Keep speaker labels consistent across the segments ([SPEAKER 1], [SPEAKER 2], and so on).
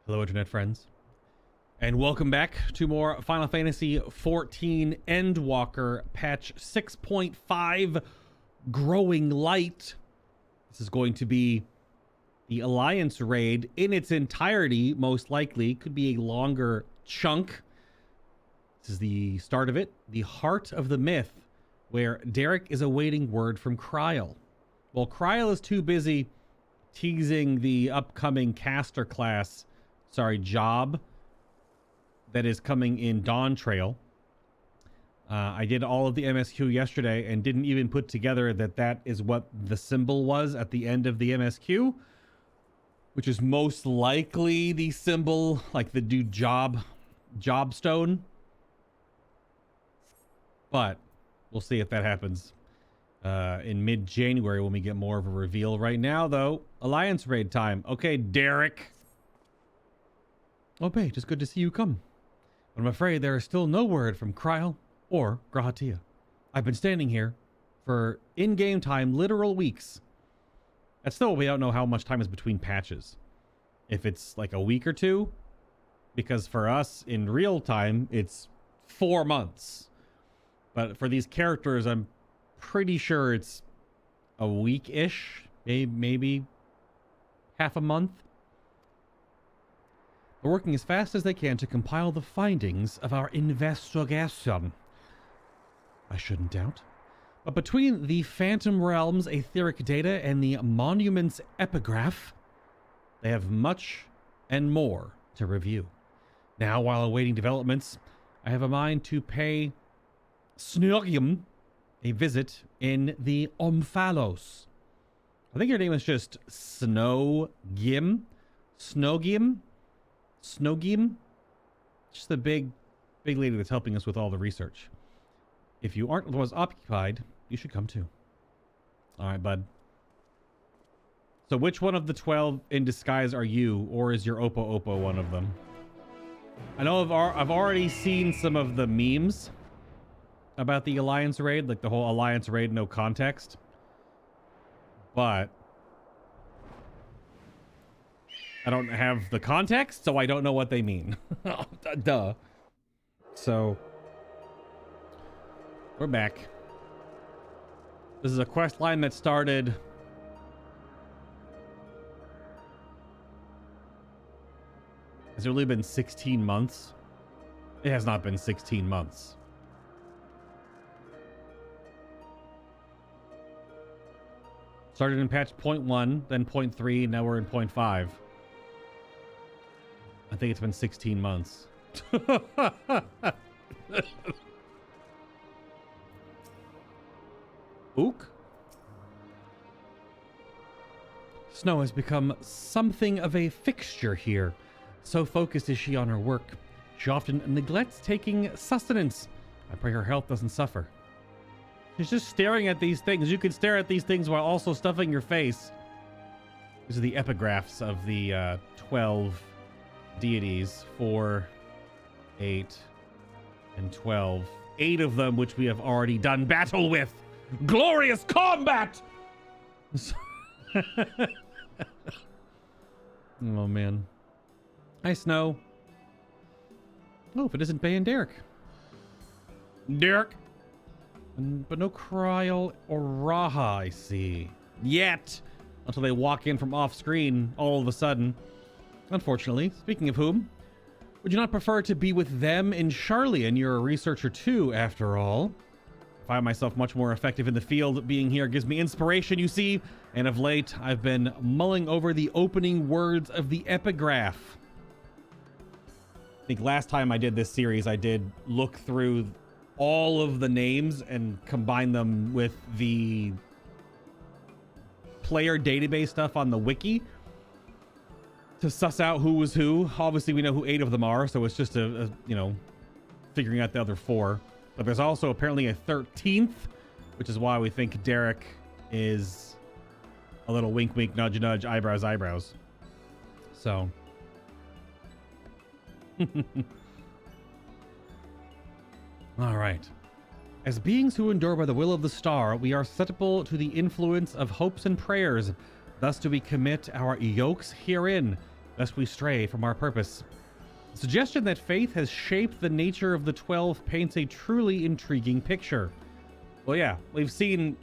[SPEAKER 1] Hello, internet friends, and welcome back to more Final Fantasy XIV Endwalker patch 6.5 Growing Light. This is going to be the Alliance raid in its entirety, most likely. Could be a longer chunk. This is the start of it, the heart of the myth, where Derek is awaiting word from Kryl. Well, Kryl is too busy teasing the upcoming caster class, job that is coming in Dawn Trail. I did all of the MSQ yesterday and didn't even put together that is what the symbol was at the end of the MSQ, which is most likely the symbol, like the dude job stone. But we'll see if that happens in mid-January when we get more of a reveal. Right now, though, Alliance raid time. Okay, Derek. Oh, Bay, it's good to see you come. But I'm afraid there is still no word from Kryl or Grahatia. I've been standing here for in-game time literal weeks. And still, we don't know how much time is between patches. If it's like a week or two, because for us in real time, it's 4 months. But for these characters, I'm pretty sure it's a week-ish, maybe half a month. They're working as fast as they can to compile the findings of our investigation. I shouldn't doubt. But between the Phantom Realm's etheric data and the Monument's epigraph, they have much and more to review. Now, while awaiting developments, I have a mind to pay Snogium a visit in the Omphalos. I think your name is just Snogim. Just the big lady that's helping us with all the research. If you aren't otherwise occupied, you should come too. All right, bud. So which one of the 12 in disguise are you, or is your Oppo one of them? I know I've already seen some of the memes about the Alliance raid, like the whole Alliance raid no context. But I don't have the context, so I don't know what they mean. Duh. So we're back. This is a quest line that started has it really been 16 months? It has not been 16 months. Started in patch 0.1, then 0.3, now we're in 0.5. I think it's been 16 months. Ook? Snow has become something of a fixture here. So focused is she on her work. She often neglects taking sustenance. I pray her health doesn't suffer. She's just staring at these things. You can stare at these things while also stuffing your face. These are the epigraphs of the 12 deities. 4, 8, and 12. 8 of them which we have already done battle with. Glorious combat! Oh, man. Hi, Snow. Oh, if it isn't Bay and Derek. Derek! But no Kryl or Raha, I see. Yet! Until they walk in from off-screen all of a sudden. Unfortunately, speaking of whom, would you not prefer to be with them in Charlie? And you're a researcher too, after all. I find myself much more effective in the field. Being here gives me inspiration, you see. And of late, I've been mulling over the opening words of the epigraph. I think last time I did this series, I did look through all of the names and combine them with the player database stuff on the wiki to suss out who was who. Obviously, we know who 8 of them are, so it's just a figuring out the other 4. But there's also apparently a 13th, which is why we think Derek is a little wink, wink, nudge, nudge, eyebrows, eyebrows. So. All right. As beings who endure by the will of the star, we are susceptible to the influence of hopes and prayers. Thus do we commit our yokes herein. lest we stray from our purpose. The suggestion that faith has shaped the nature of the 12 paints a truly intriguing picture. Well, yeah, we've seen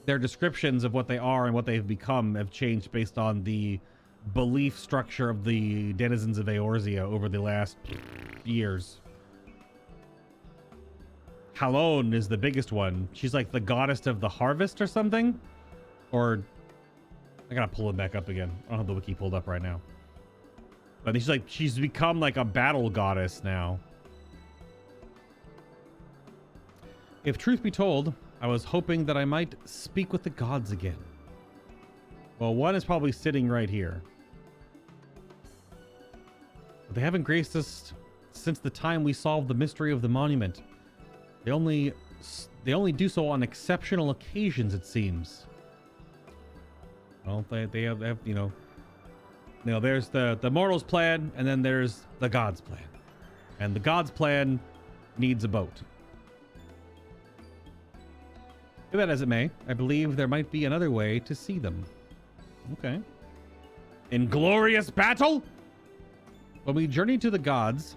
[SPEAKER 1] their descriptions of what they are and what they've become have changed based on the belief structure of the denizens of Eorzea over the last years. Halon is the biggest one. She's like the goddess of the harvest or something. Or I gotta pull it back up again. I don't have the wiki pulled up right now. But she's become like a battle goddess now. If truth be told, I was hoping that I might speak with the gods again. Well, one is probably sitting right here. But they haven't graced us since the time we solved the mystery of the monument. They only do so on exceptional occasions, it seems. Well, they have you know, there's the mortals' plan, and then there's the gods' plan. And the gods' plan needs a boat. Be that as it may, I believe there might be another way to see them. Okay. In glorious battle? When we journeyed to the gods,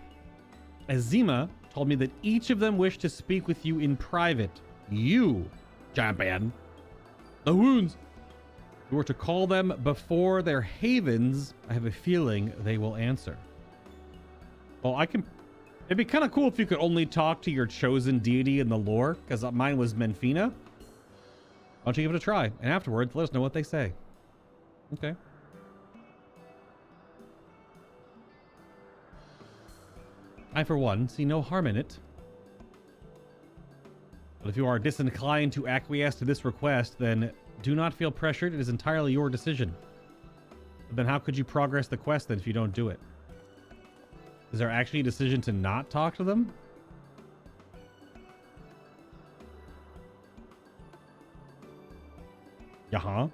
[SPEAKER 1] Azima told me that each of them wished to speak with you in private. You, champion. The wounds. If we were to call them before their havens, I have a feeling they will answer. Well, it'd be kind of cool if you could only talk to your chosen deity in the lore, because mine was Menfina. Why don't you give it a try? And afterwards, let us know what they say. Okay. I, for one, see no harm in it. But if you are disinclined to acquiesce to this request, then do not feel pressured. It is entirely your decision. But then how could you progress the quest then if you don't do it? Is there actually a decision to not talk to them? Uh-huh.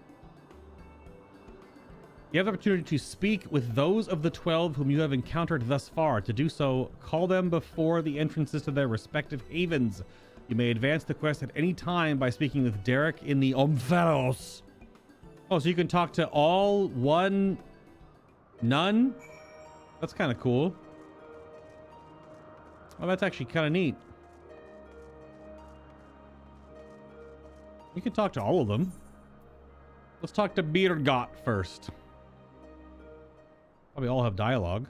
[SPEAKER 1] You have the opportunity to speak with those of the 12 whom you have encountered thus far. To do so, call them before the entrances to their respective havens. You may advance the quest at any time by speaking with Derek in the Omphalos. Oh, so you can talk to all, one, none? That's kind of cool. Oh, that's actually kind of neat. You can talk to all of them. Let's talk to Birgot first. Probably all have dialogue.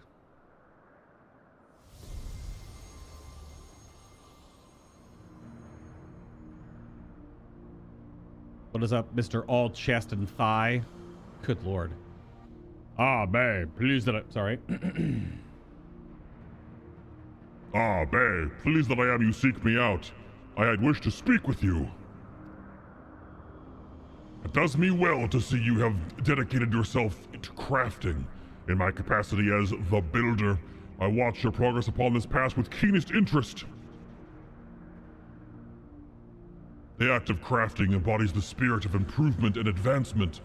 [SPEAKER 1] What is up, Mr. All Chest and Thigh? Good lord.
[SPEAKER 2] Ah, bae, pleased that I... Sorry. Ah, bae, pleased that I am you seek me out. I had wished to speak with you. It does me well to see you have dedicated yourself to crafting. In my capacity as the Builder, I watch your progress upon this path with keenest interest. The act of crafting embodies the spirit of improvement and advancement.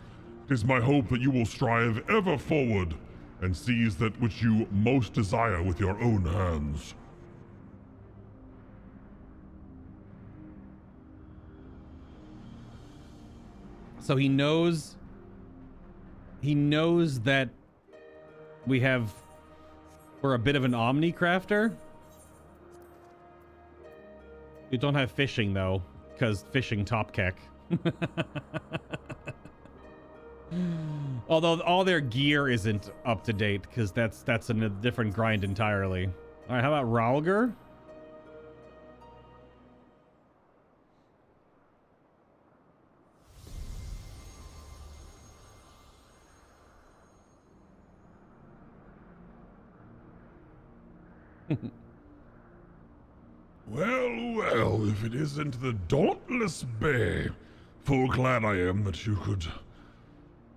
[SPEAKER 2] It is my hope that you will strive ever forward and seize that which you most desire with your own hands.
[SPEAKER 1] So he knows that we're a bit of an omni crafter. We don't have fishing though, because fishing top keck. Although all their gear isn't up to date, because that's a different grind entirely. All right, how about Ralger?
[SPEAKER 2] Well, if it isn't the dauntless Bay, full glad I am that you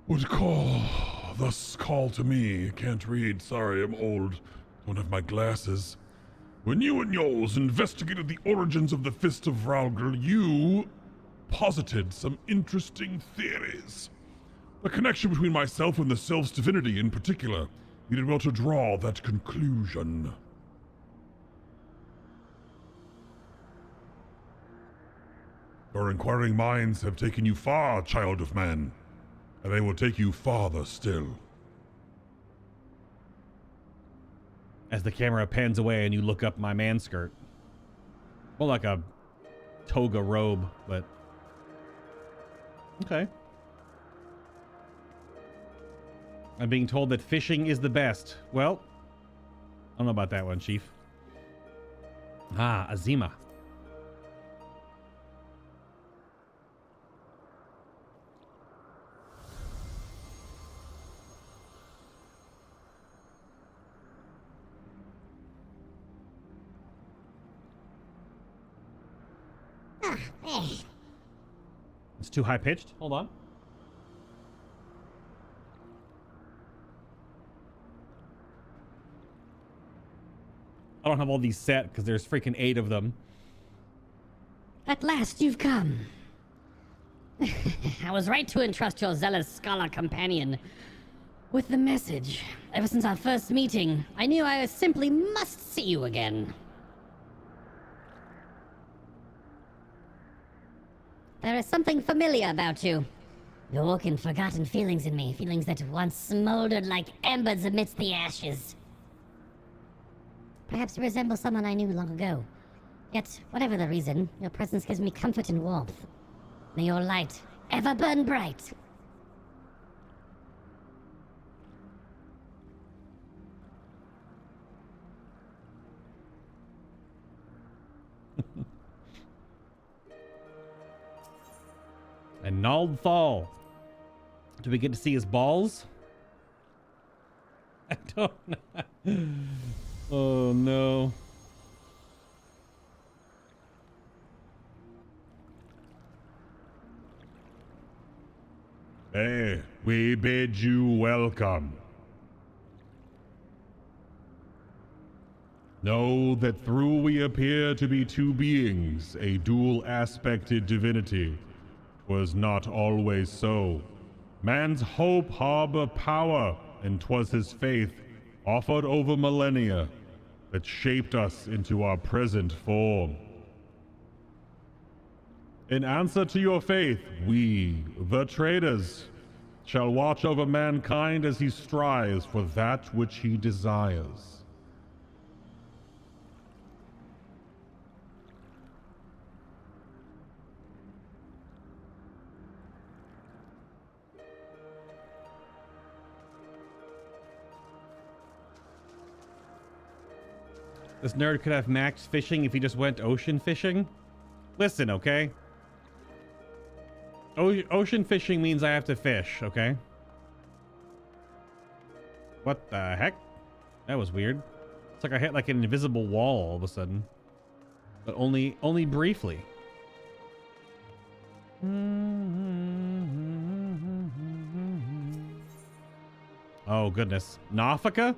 [SPEAKER 2] would call to me. Can't read, sorry, I'm old, don't have my glasses. When you and yours investigated the origins of the Fist of Ralger, you posited some interesting theories. The connection between myself and the Self's divinity in particular, you did well to draw that conclusion. Your inquiring minds have taken you far, child of man, and they will take you farther still.
[SPEAKER 1] As the camera pans away and you look up my man skirt. More like a toga robe, but okay. I'm being told that fishing is the best. Well, I don't know about that one, Chief. Ah, Azima. It's too high pitched. Hold on. I don't have all these set because there's freaking 8 of them.
[SPEAKER 3] At last you've come. I was right to entrust your zealous scholar companion with the message. Ever since our first meeting, I knew I simply must see you again. There is something familiar about you. You awoken forgotten feelings in me, feelings that once smoldered like embers amidst the ashes. Perhaps you resemble someone I knew long ago. Yet, whatever the reason, your presence gives me comfort and warmth. May your light ever burn bright.
[SPEAKER 1] And Nald Thal. Do we get to see his balls? I don't know. Oh no.
[SPEAKER 2] Hey, we bid you welcome. Know that through we appear to be two beings, a dual-aspected divinity, was not always so. Man's hope harbor power, and 'twas his faith, offered over millennia, that shaped us into our present form. In answer to your faith, we, the traders, shall watch over mankind as he strives for that which he desires.
[SPEAKER 1] This nerd could have maxed fishing if he just went ocean fishing. Listen, okay? Ocean fishing means I have to fish, okay? What the heck? That was weird. It's like I hit like an invisible wall all of a sudden. But only briefly. Oh goodness. Nafika?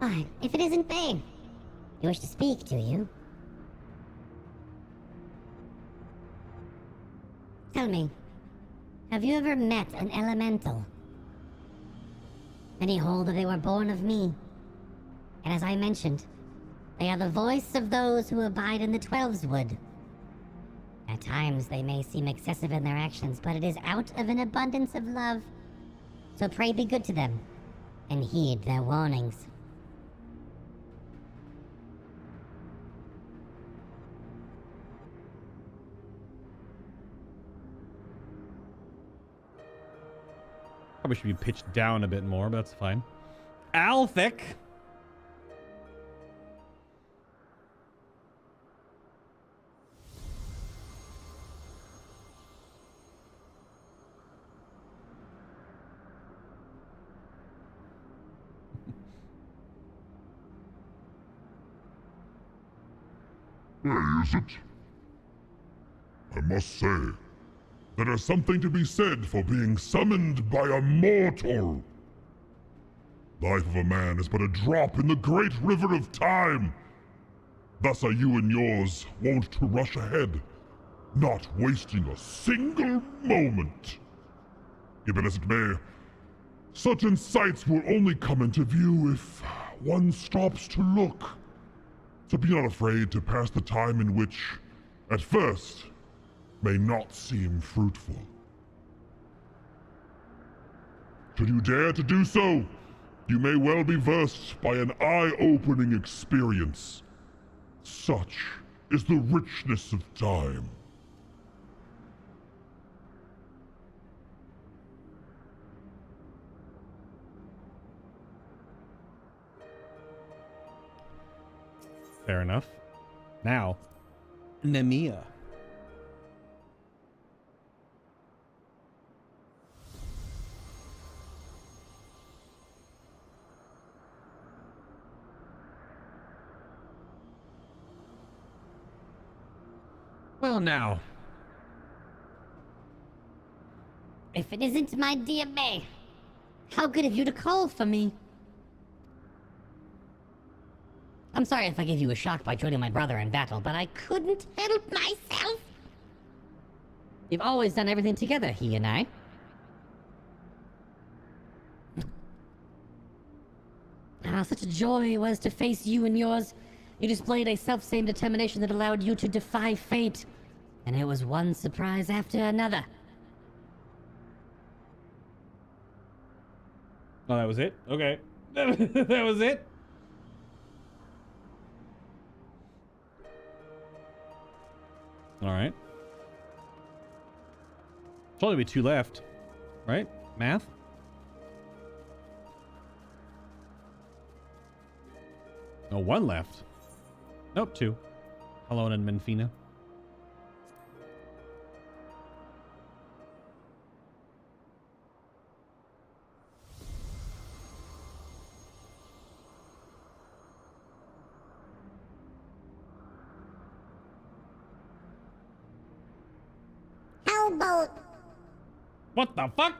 [SPEAKER 3] Fine, if it isn't Bane. You wish to speak, do you? Tell me, have you ever met an elemental? Many hold that they were born of me. And as I mentioned, they are the voice of those who abide in the Twelves Wood. At times they may seem excessive in their actions, but it is out of an abundance of love. So pray be good to them, and heed their warnings.
[SPEAKER 1] Probably should be pitched down a bit more, but that's fine. Althic.
[SPEAKER 2] Hey, is it? I must say, there is something to be said for being summoned by a mortal. Life of a man is but a drop in the great river of time. Thus are you and yours wont to rush ahead, not wasting a single moment. Even as it may, such insights will only come into view if one stops to look. So be not afraid to pass the time in which, at first, may not seem fruitful. Should you dare to do so, you may well be versed by an eye-opening experience. Such is the richness of time.
[SPEAKER 1] Fair enough. Now, Nemia. Well, now.
[SPEAKER 3] If it isn't my dear May, how good of you to call for me. I'm sorry if I gave you a shock by joining my brother in battle, but I couldn't help myself. We've always done everything together, he and I. Such a joy it was to face you and yours. You displayed a self-same determination that allowed you to defy fate. And it was one surprise after another.
[SPEAKER 1] Oh, that was it? Okay. That was it? Alright. There'll only be 2 left. Right? Math? Oh, 1 left. Nope, 2. Hello and Menfina.
[SPEAKER 3] Hellbolt!
[SPEAKER 1] What the fuck?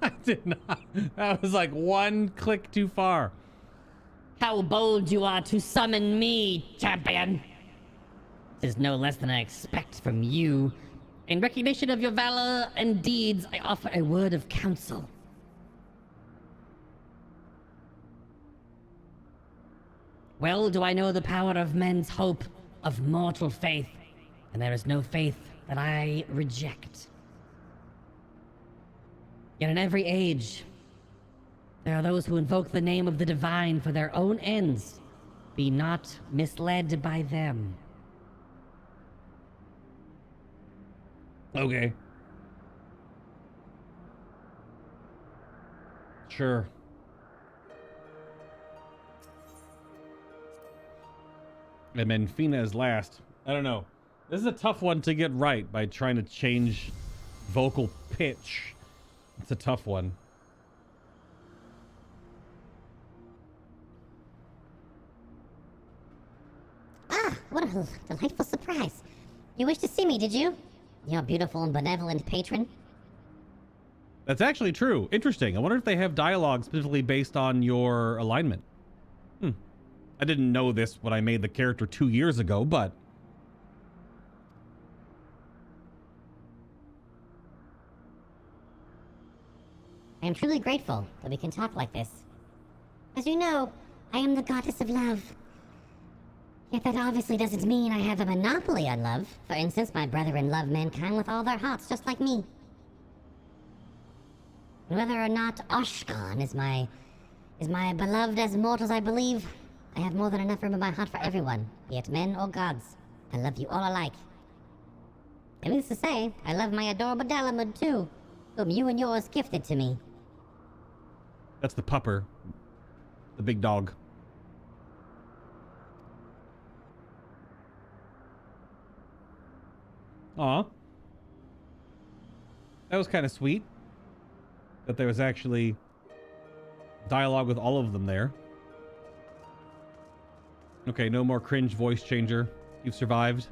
[SPEAKER 1] I did not. That was like 1 click too far.
[SPEAKER 3] How bold you are to summon me, champion! 'Tis no less than I expect from you. In recognition of your valor and deeds, I offer a word of counsel. Well do I know the power of men's hope, of mortal faith, and there is no faith that I reject. Yet in every age, there are those who invoke the name of the divine for their own ends. Be not misled by them.
[SPEAKER 1] Okay. Sure. And Menfina is last. I don't know. This is a tough one to get right by trying to change vocal pitch. It's a tough one.
[SPEAKER 3] Ah, what a delightful surprise. You wished to see me, did you? Your beautiful and benevolent patron?
[SPEAKER 1] That's actually true. Interesting. I wonder if they have dialogue specifically based on your alignment. I didn't know this when I made the character 2 years ago, but...
[SPEAKER 3] I am truly grateful that we can talk like this. As you know, I am the goddess of love. Yet that obviously doesn't mean I have a monopoly on love. For instance, my brethren love mankind with all their hearts, just like me. And whether or not Oshkan is my beloved as mortals, I believe, I have more than enough room in my heart for everyone, be it men or gods. I love you all alike. And needless to say, I love my adorable Dalamud too, whom you and yours gifted to me.
[SPEAKER 1] That's the pupper. The big dog. Aw. That was kind of sweet. That there was actually dialogue with all of them there. Okay, no more cringe voice changer. You've survived.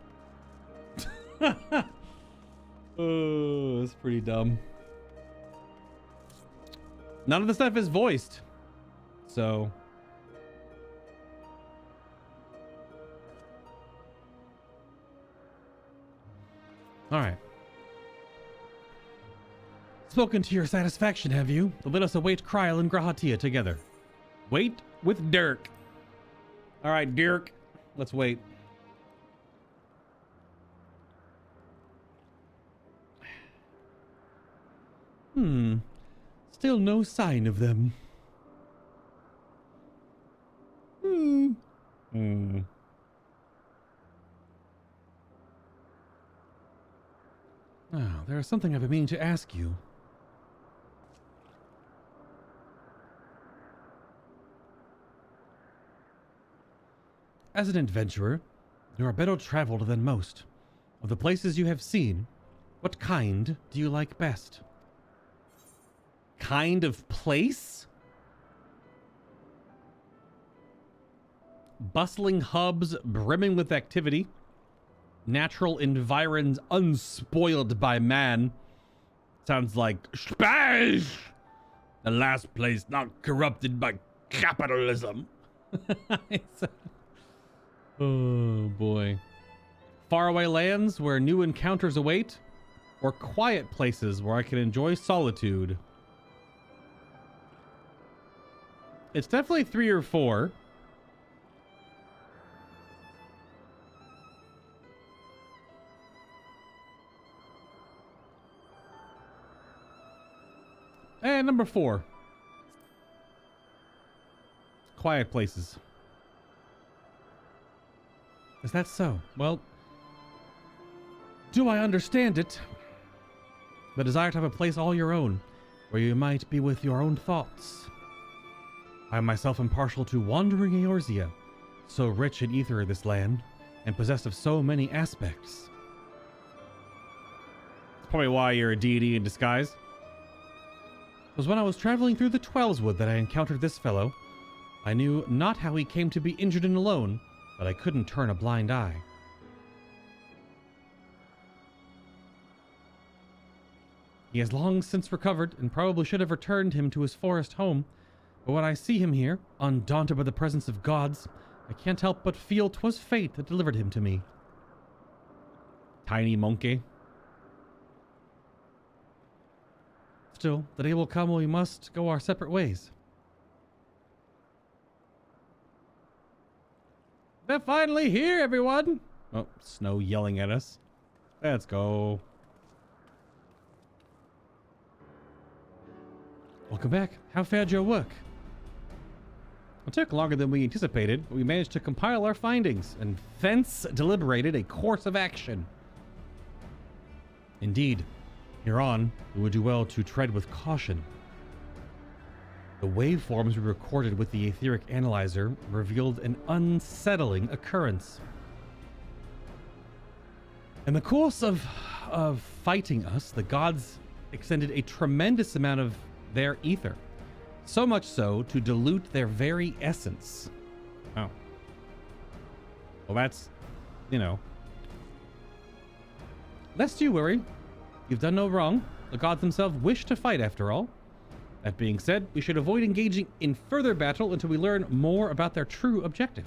[SPEAKER 1] Oh, that's pretty dumb. None of the stuff is voiced. So. All right. Spoken to your satisfaction, have you? Let us await Kryl and Grahatia together. Wait with Dirk. All right, Dirk. Let's wait. Still no sign of them. Oh, there is something I've been meaning to ask you. As an adventurer, you are better traveled than most. Of the places you have seen, what kind do you like best? Kind of place? Bustling hubs brimming with activity. Natural environs unspoiled by man. Sounds like space! The last place not corrupted by capitalism. Oh boy. Faraway lands where new encounters await, or quiet places where I can enjoy solitude. It's definitely 3 or 4. And number 4. Quiet places. Is that so? Well, do I understand it? The desire to have a place all your own, where you might be with your own thoughts. I myself am partial to wandering Eorzea, so rich in ether this land, and possessed of so many aspects. That's probably why you're a deity in disguise. It was when I was traveling through the Twelveswood that I encountered this fellow. I knew not how he came to be injured and alone, but I couldn't turn a blind eye. He has long since recovered, and probably should have returned him to his forest home. But when I see him here, undaunted by the presence of gods, I can't help but feel 'twas fate that delivered him to me. Tiny monkey. Still, the day will come when we must go our separate ways. They're finally here, everyone! Oh, Snow yelling at us. Let's go. Welcome back. How fared your work? It took longer than we anticipated, but we managed to compile our findings and thence deliberated a course of action. Indeed, hereon, we would do well to tread with caution. The waveforms we recorded with the etheric analyzer revealed an unsettling occurrence. In the course of fighting us, the gods extended a tremendous amount of their ether. So much so to dilute their very essence. Oh. Well, that's, you know. Lest you worry. You've done no wrong. The gods themselves wish to fight after all. That being said, we should avoid engaging in further battle until we learn more about their true objective.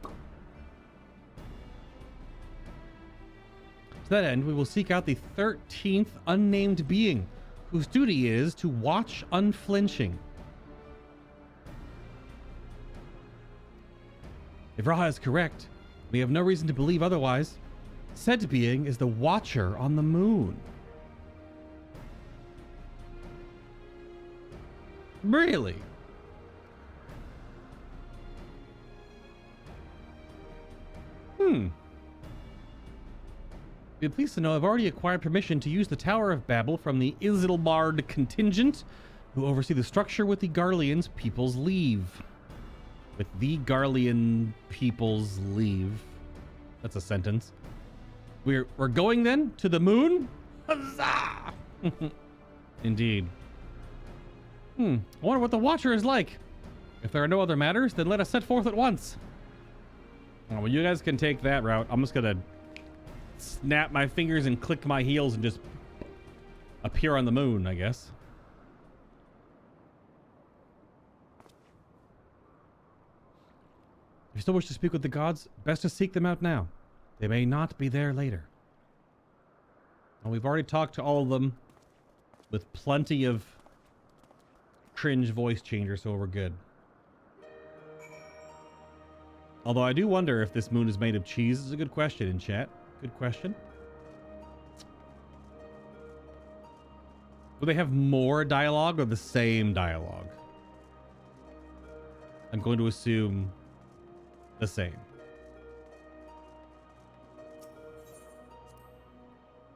[SPEAKER 1] To that end, we will seek out the 13th unnamed being, whose duty is to watch unflinching. If Raha is correct, we have no reason to believe otherwise. Said being is the Watcher on the moon. Really? Be pleased to know I've already acquired permission to use the Tower of Babel from the Isilbard contingent, who oversee the structure with the Garlean's people's leave. With the Garlean people's leave. That's a sentence. We're going then to the moon? Huzzah! Indeed. I wonder what the Watcher is like. If there are no other matters, then let us set forth at once. Oh, well, you guys can take that route. I'm just gonna snap my fingers and click my heels and just appear on the moon, I guess. If you still wish to speak with the gods, best to seek them out now. They may not be there later. Well, we've already talked to all of them with plenty of cringe voice changer, so we're good. Although I do wonder if this moon is made of cheese. Is a good question in chat. Good question. Will they have more dialogue or the same dialogue? I'm going to assume the same.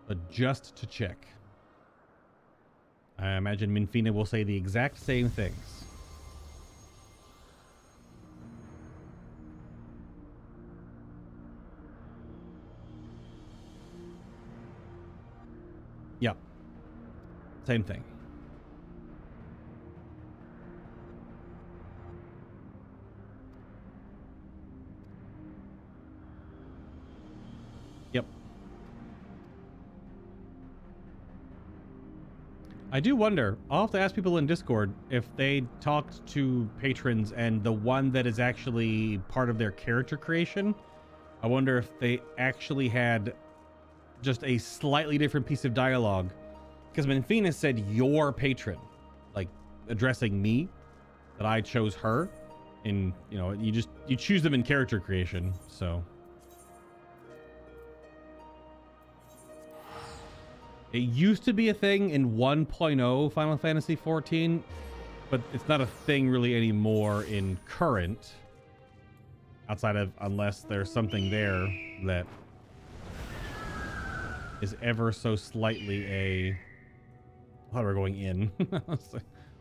[SPEAKER 1] But just to check. I imagine Minfina will say the exact same things. Yep. Same thing. Yep. I do wonder, I'll have to ask people in Discord if they talked to patrons and the one that is actually part of their character creation, I wonder if they actually had just a slightly different piece of dialogue. Because Minfina said your patron, like addressing me, that I chose her. And, you know, you choose them in character creation, so. It used to be a thing in 1.0 Final Fantasy XIV, but it's not a thing really anymore in current. Outside of, unless there's something there that is ever so slightly a... I thought we were going in.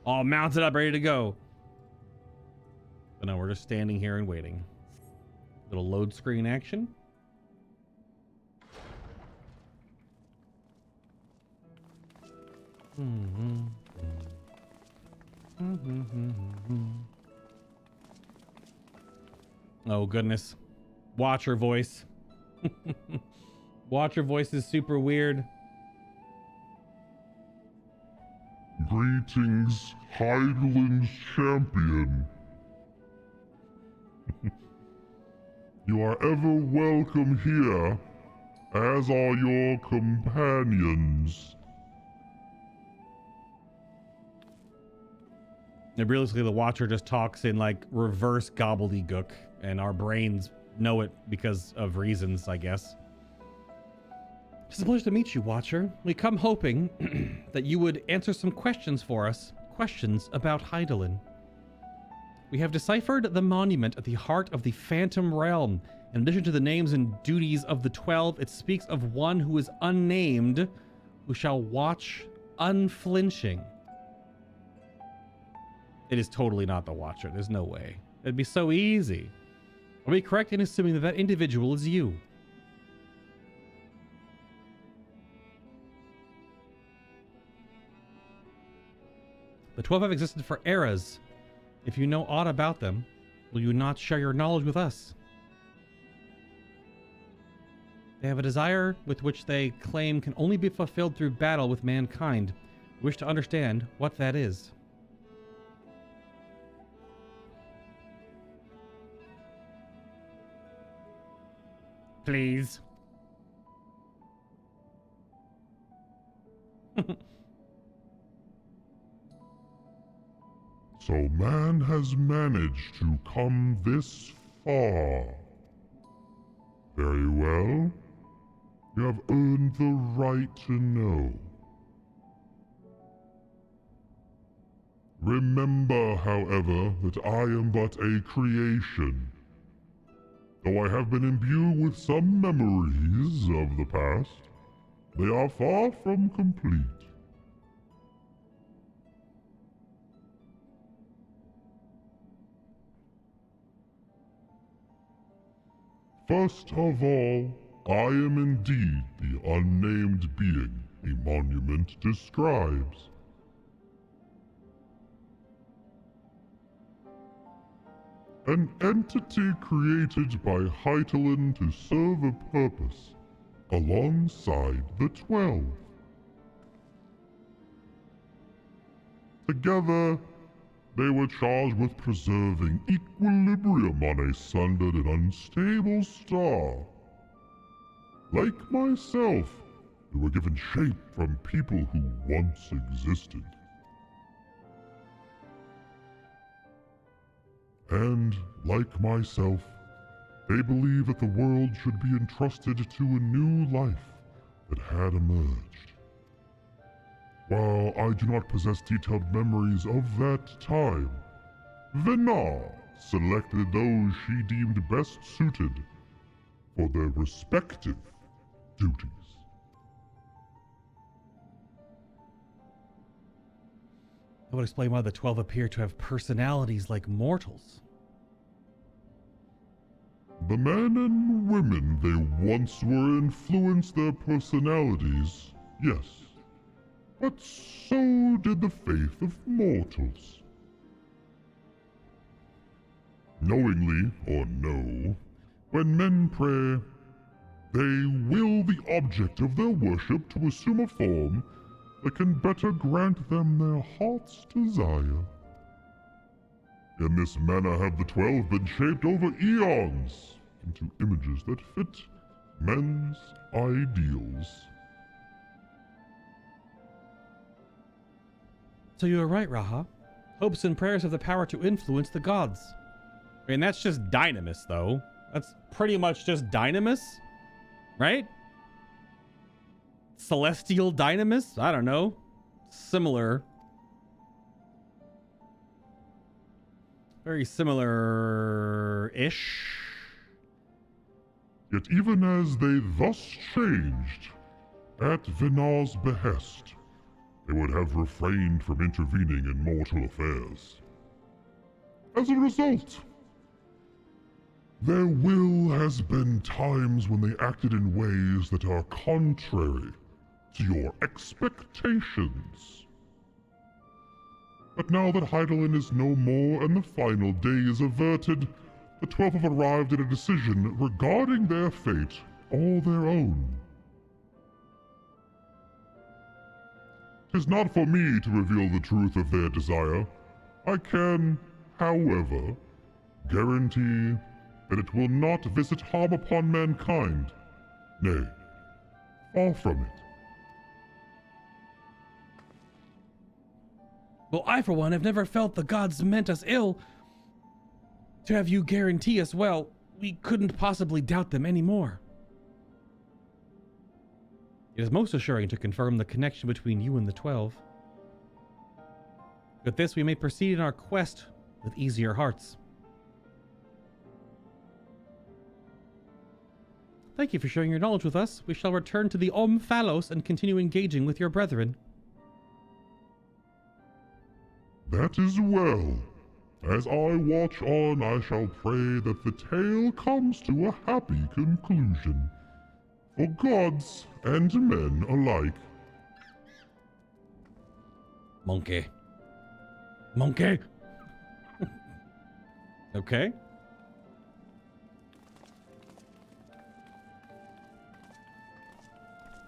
[SPEAKER 1] All mounted up, ready to go. But no, we're just standing here and waiting. Little load screen action. Oh goodness. Watcher voice. Watcher voice is super weird.
[SPEAKER 2] Greetings, Highland champion. You are ever welcome here, as are your companions.
[SPEAKER 1] And realistically, the Watcher just talks in like reverse gobbledygook, and our brains know it because of reasons, I guess. It's a pleasure to meet you, Watcher. We come hoping that you would answer some questions for us. Questions about Hydaelyn. We have deciphered the monument at the heart of the Phantom Realm. In addition to the names and duties of the 12, it speaks of one who is unnamed, who shall watch unflinching. It is totally not the Watcher. There's no way. It'd be so easy. Are we correct in assuming that that individual is you? The 12 have existed for eras. If you know aught about them, will you not share your knowledge with us? They have a desire with which they claim can only be fulfilled through battle with mankind. We wish to understand what that is. Please.
[SPEAKER 2] So man has managed to come this far. Very well. You have earned the right to know. Remember, however, that I am but a creation. Though I have been imbued with some memories of the past, they are far from complete. First of all, I am indeed the unnamed being the monument describes. An entity created by Hydaelyn to serve a purpose, alongside the 12. Together, they were charged with preserving equilibrium on a sundered and unstable star. Like myself, They were given shape from people who once existed. And, like myself, they believe that the world should be entrusted to a new life that had emerged. While I do not possess detailed memories of that time, Venar selected those she deemed best suited for their respective duties.
[SPEAKER 1] That would explain why the 12 appear to have personalities like mortals.
[SPEAKER 2] The men and women they once were influenced their personalities, yes. But so did the faith of mortals. Knowingly or no, when men pray, they will the object of their worship to assume a form that can better grant them their heart's desire. In this manner have the 12 been shaped over eons into images that fit men's ideals.
[SPEAKER 1] So you were right, Raha. Hopes and prayers have the power to influence the gods. I mean, that's just Dynamis, though. That's pretty much just Dynamis, right? Celestial Dynamis? I don't know. Similar. Very similar-ish.
[SPEAKER 2] Yet even as they thus changed, at Venar's behest, they would have refrained from intervening in mortal affairs. As a result, their will has been times when they acted in ways that are contrary to your expectations. But now that Hydaelyn is no more and the final day is averted, the 12 have arrived at a decision regarding their fate, all their own. 'Tis not for me to reveal the truth of their desire. I can, however, guarantee that it will not visit harm upon mankind. Nay, far from it.
[SPEAKER 1] Well, I, for one, have never felt the gods meant us ill. To have you guarantee us well, we couldn't possibly doubt them anymore. It is most assuring to confirm the connection between you and the 12. With this, we may proceed in our quest with easier hearts. Thank you for sharing your knowledge with us. We shall return to the Phalos and continue engaging with your brethren.
[SPEAKER 2] That is well. As I watch on, I shall pray that the tale comes to a happy conclusion. For gods and men alike.
[SPEAKER 1] Monkey. Monkey! Okay.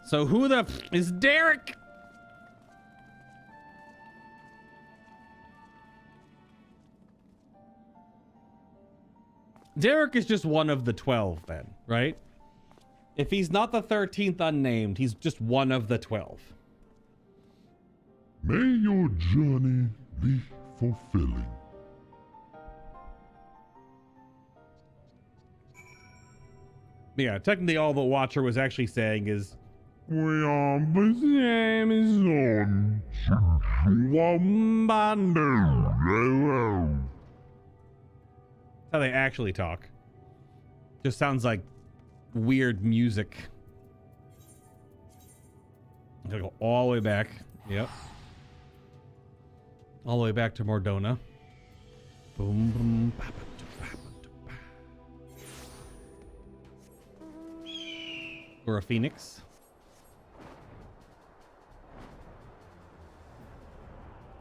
[SPEAKER 1] So who the f is Derek? Derek is just one of the 12 then, right? If he's not the 13th unnamed, he's just one of the 12.
[SPEAKER 2] May your journey be fulfilling.
[SPEAKER 1] Yeah, technically all the Watcher was actually saying is, we are the same as how they actually talk. Just sounds like weird music. I'm gonna go all the way back. Yep. All the way back to Mordona. Boom, boom, ba, ba, ba, ba, ba. Or a phoenix.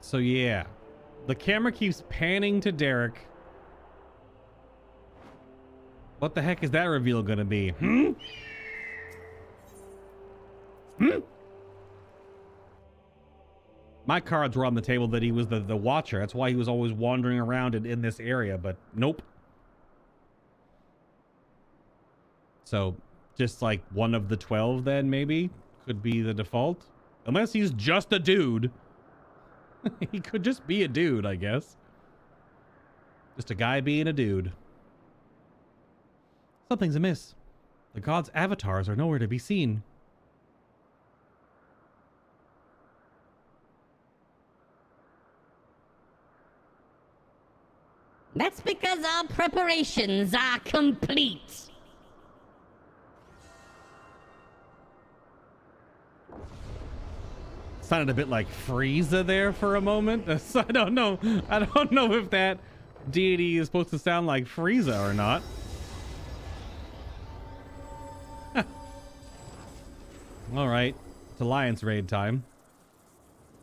[SPEAKER 1] So yeah, the camera keeps panning to Derek. What the heck is that reveal gonna be? My cards were on the table that he was the Watcher. That's why he was always wandering around in this area, but nope. So, just like one of the 12 then, maybe? could be the default. Unless he's just a dude. He could just be a dude, I guess. Just a guy being a dude. Something's amiss. The gods' avatars are nowhere to be seen.
[SPEAKER 3] That's because our preparations are complete.
[SPEAKER 1] Sounded a bit like Frieza there for a moment. I don't know. I don't know if that deity is supposed to sound like Frieza or not. All right, it's Alliance raid time.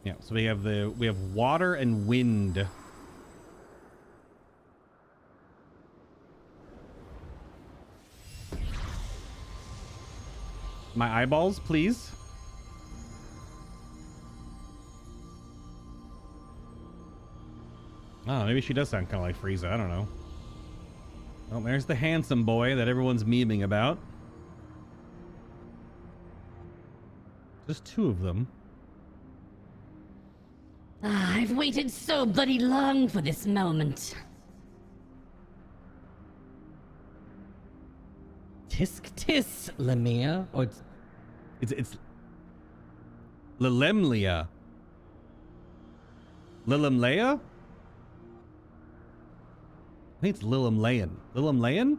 [SPEAKER 1] Yeah, so we have water and wind. My eyeballs, please. Oh, maybe she does sound kind of like Frieza. I don't know. Well, there's the handsome boy that everyone's memeing about. Just two of them.
[SPEAKER 3] I've waited so bloody long for this moment.
[SPEAKER 4] Tisk tis, Lemia, or
[SPEAKER 1] It's Lilemlia. Lilemlea? I think it's Lilemlayan. Lilemlayan?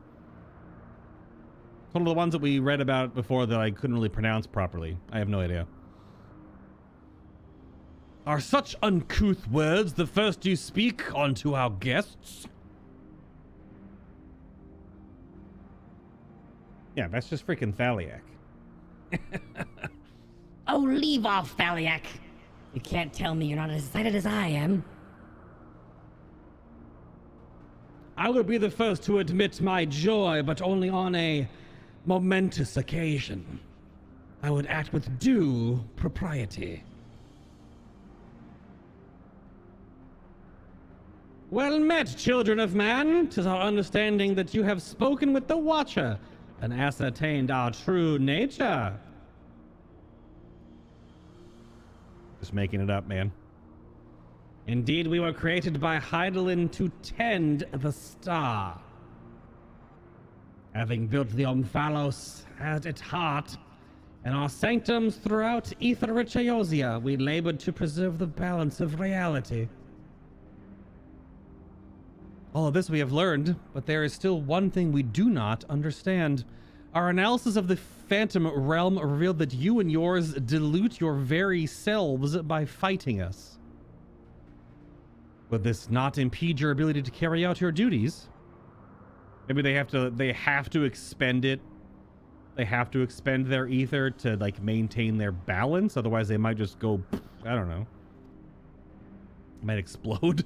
[SPEAKER 1] One of the ones that we read about before that I couldn't really pronounce properly. I have no idea. Are such uncouth words the first you speak unto our guests? Yeah, that's just freaking Thaleia.
[SPEAKER 3] Oh, leave off, Thaleia. You can't tell me you're not as excited as I am.
[SPEAKER 4] I would be the first to admit my joy, but only on a momentous occasion. I would act with due propriety. Well met, children of man. 'Tis our understanding that you have spoken with the Watcher and ascertained our true nature.
[SPEAKER 1] Just making it up, man.
[SPEAKER 4] Indeed, we were created by Hydaelyn to tend the star. Having built the Omphalos at its heart, and our sanctums throughout Aether-rich Eosia, we labored to preserve the balance of reality.
[SPEAKER 1] All of this we have learned, but there is still one thing we do not understand. Our analysis of the Phantom Realm revealed that you and yours dilute your very selves by fighting us. Would this not impede your ability to carry out your duties? Maybe they have to expend it. They have to expend their ether to like maintain their balance. Otherwise they might just go, I don't know. Might explode.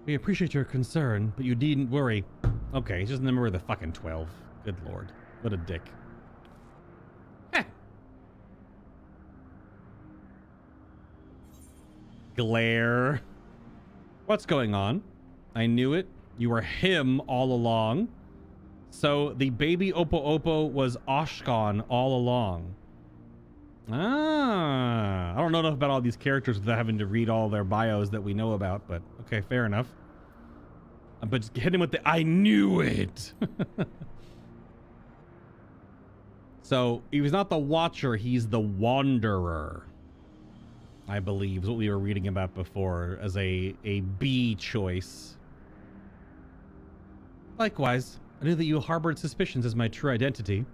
[SPEAKER 1] We appreciate your concern, but you needn't worry. Okay, he's just a member of the fucking 12. Good lord. What a dick. Heh. Glare. What's going on? I knew it. You were him all along. So the baby Oppo was Oshkon all along. Ah, I don't know enough about all these characters without having to read all their bios that we know about, but okay, fair enough. But just hit him with the I knew it. So he was not the Watcher, he's the Wanderer, I believe, is what we were reading about before as a B choice. Likewise, I knew that you harbored suspicions as my true identity.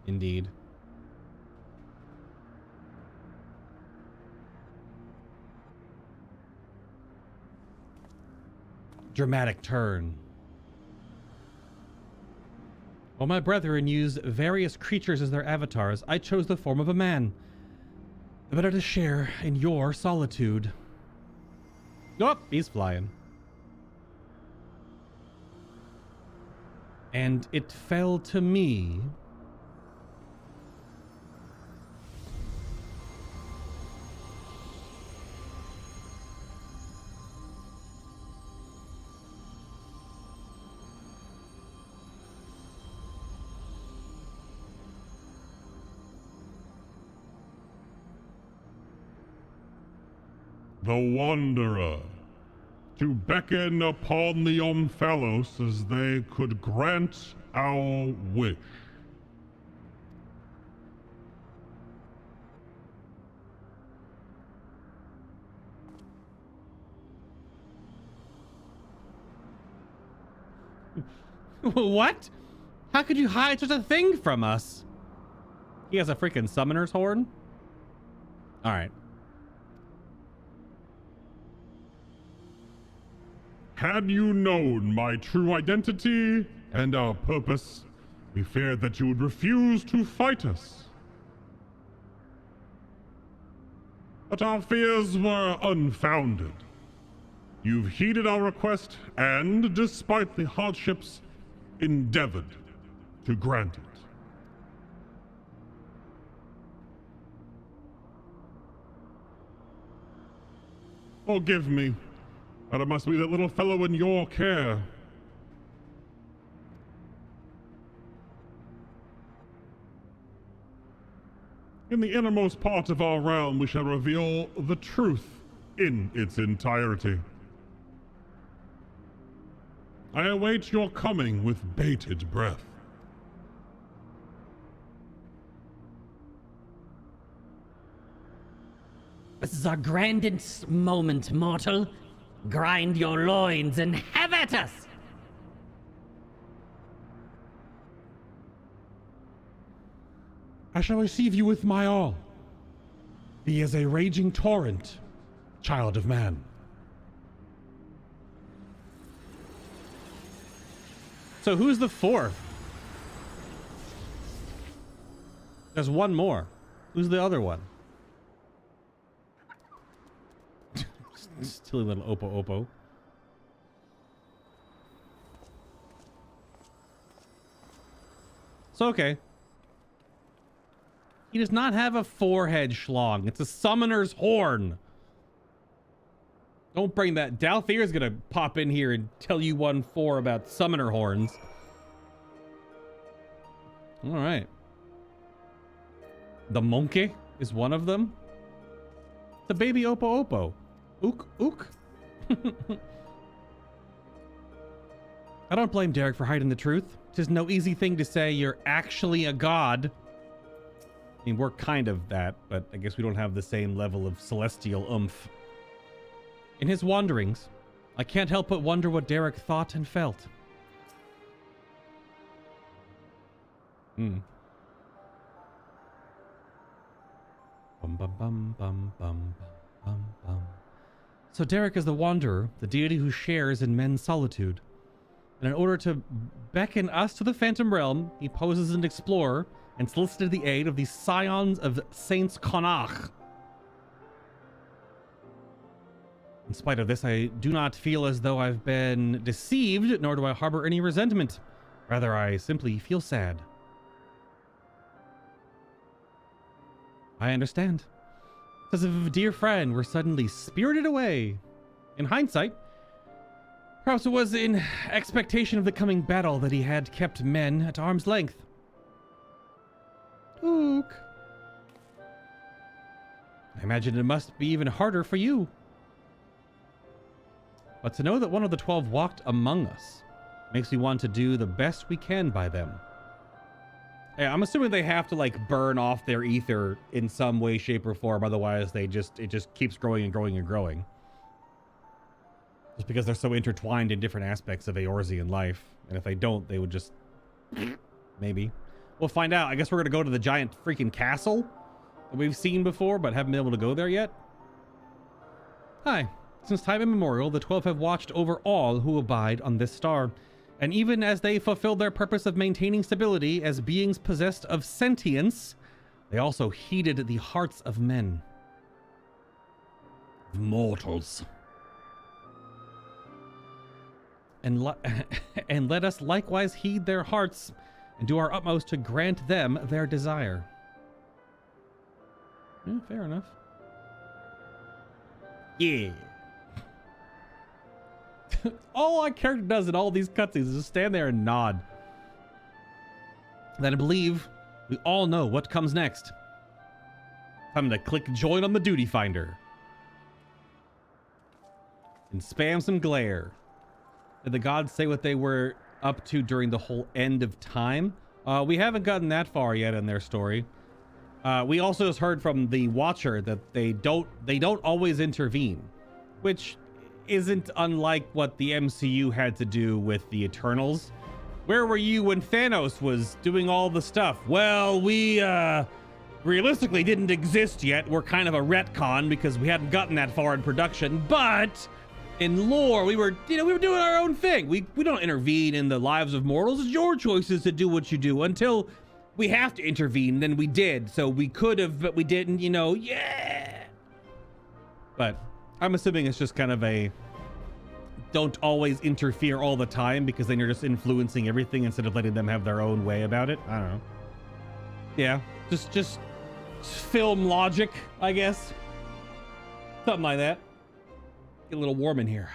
[SPEAKER 1] Indeed. Dramatic turn. While my brethren use various creatures as their avatars, I chose the form of a man. The better to share in your solitude. Oh, he's flying. And it fell to me
[SPEAKER 2] the Wanderer, to beckon upon the Omphalos as they could grant our wish.
[SPEAKER 1] What? How could you hide such a thing from us? He has a freaking summoner's horn? Alright.
[SPEAKER 2] Had you known my true identity and our purpose, we feared that you would refuse to fight us. But our fears were unfounded. You've heeded our request and, despite the hardships, endeavored to grant it. Forgive me, but it must be that little fellow in your care. In the innermost part of our realm, we shall reveal the truth in its entirety. I await your coming with bated breath.
[SPEAKER 4] This is our grandest moment, mortal. Grind your loins and have at us!
[SPEAKER 1] I shall receive you with my all. Be as a raging torrent, child of man. So who's the fourth? There's one more. Who's the other one? Silly little Oppo. So, okay. He does not have a forehead schlong. It's a summoner's horn. Don't bring that. Dalthier's gonna pop in here and tell you 1-4 about summoner horns. All right. The monkey is one of them. The baby Oppo. Ook. I don't blame Derek for hiding the truth. Tis no easy thing to say you're actually a god. I mean, we're kind of that, but I guess we don't have the same level of celestial oomph. In his wanderings, I can't help but wonder what Derek thought and felt. Bum bum bum bum bum bum bum. So Derek is the Wanderer, the deity who shares in men's solitude. And in order to beckon us to the Phantom Realm, he poses as an explorer and solicited the aid of the Scions of Saints Connacht. In spite of this, I do not feel as though I've been deceived, nor do I harbor any resentment. Rather, I simply feel sad. I understand. As if a dear friend were suddenly spirited away. In hindsight, perhaps it was in expectation of the coming battle that he had kept men at arm's length. Ook. I imagine it must be even harder for you. But to know that one of the 12 walked among us makes me want to do the best we can by them. Yeah, I'm assuming they have to like burn off their ether in some way, shape, or form. Otherwise, it just keeps growing and growing and growing. Just because they're so intertwined in different aspects of Eorzean life. And if they don't, they would just... Maybe. We'll find out. I guess we're going to go to the giant freaking castle that we've seen before, but haven't been able to go there yet. Hi. Since time immemorial, the 12 have watched over all who abide on this star. And even as they fulfilled their purpose of maintaining stability as beings possessed of sentience, they also heeded the hearts of men. Mortals. And let us likewise heed their hearts and do our utmost to grant them their desire. Yeah, fair enough. Yeah. All our character does in all these cutscenes is just stand there and nod. Then I believe we all know what comes next. Time to click join on the duty finder. and spam some glare. Did the gods say what they were up to during the whole end of time? We haven't gotten that far yet in their story. We also just heard from the Watcher that they don't always intervene, which isn't unlike what the MCU had to do with the Eternals. Where were you when Thanos was doing all the stuff? Well, we realistically didn't exist yet. We're kind of a retcon because we hadn't gotten that far in production, but in lore, we were doing our own thing. We don't intervene in the lives of mortals. It's your choices to do what you do until we have to intervene. Then we did. So we could have, but we didn't, yeah. But I'm assuming it's just kind of a don't always interfere all the time, because then you're just influencing everything instead of letting them have their own way about it. I don't know. Yeah, just film logic, I guess. Something like that. Get a little warm in here.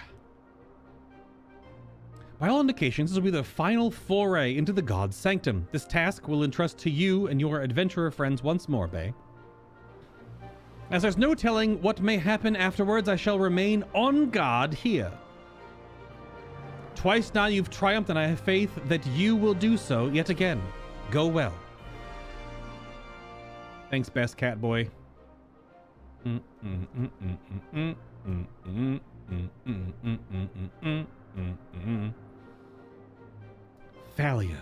[SPEAKER 1] By all indications, this will be the final foray into the God's Sanctum. This task will entrust to you and your adventurer friends once more, Bay. As there's no telling what may happen afterwards, I shall remain on guard here. Twice now you've triumphed, and I have faith that you will do so yet again. Go well. Thanks, best cat boy. Thaleia.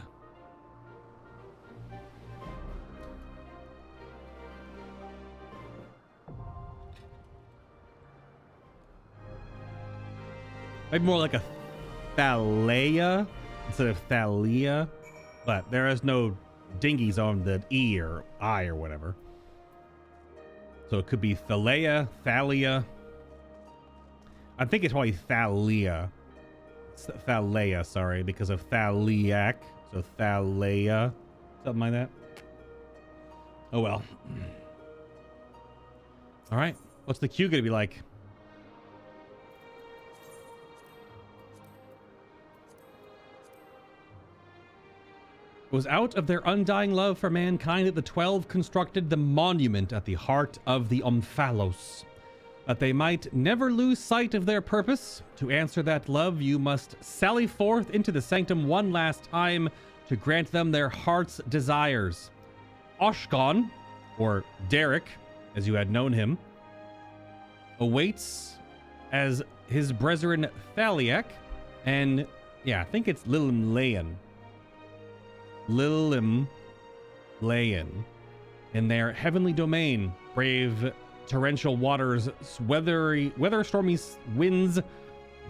[SPEAKER 1] Maybe more like a Thaleia instead of Thaleia, but there is no dingies on the E or I or whatever. So it could be Thaleia, Thaleia. I think it's probably Thaleia. Thaleia, sorry, because of Thaliac. So Thaleia, something like that. Oh well. All right, what's the queue gonna be like? It was out of their undying love for mankind that the 12 constructed the monument at the heart of the Omphalos. That they might never lose sight of their purpose. To answer that love, you must sally forth into the sanctum one last time to grant them their heart's desires. Oshgon, or Derek, as you had known him, awaits as his brethren Thaliac, and yeah, I think it's Lilim Layan in their heavenly domain. Brave torrential waters, weather stormy winds,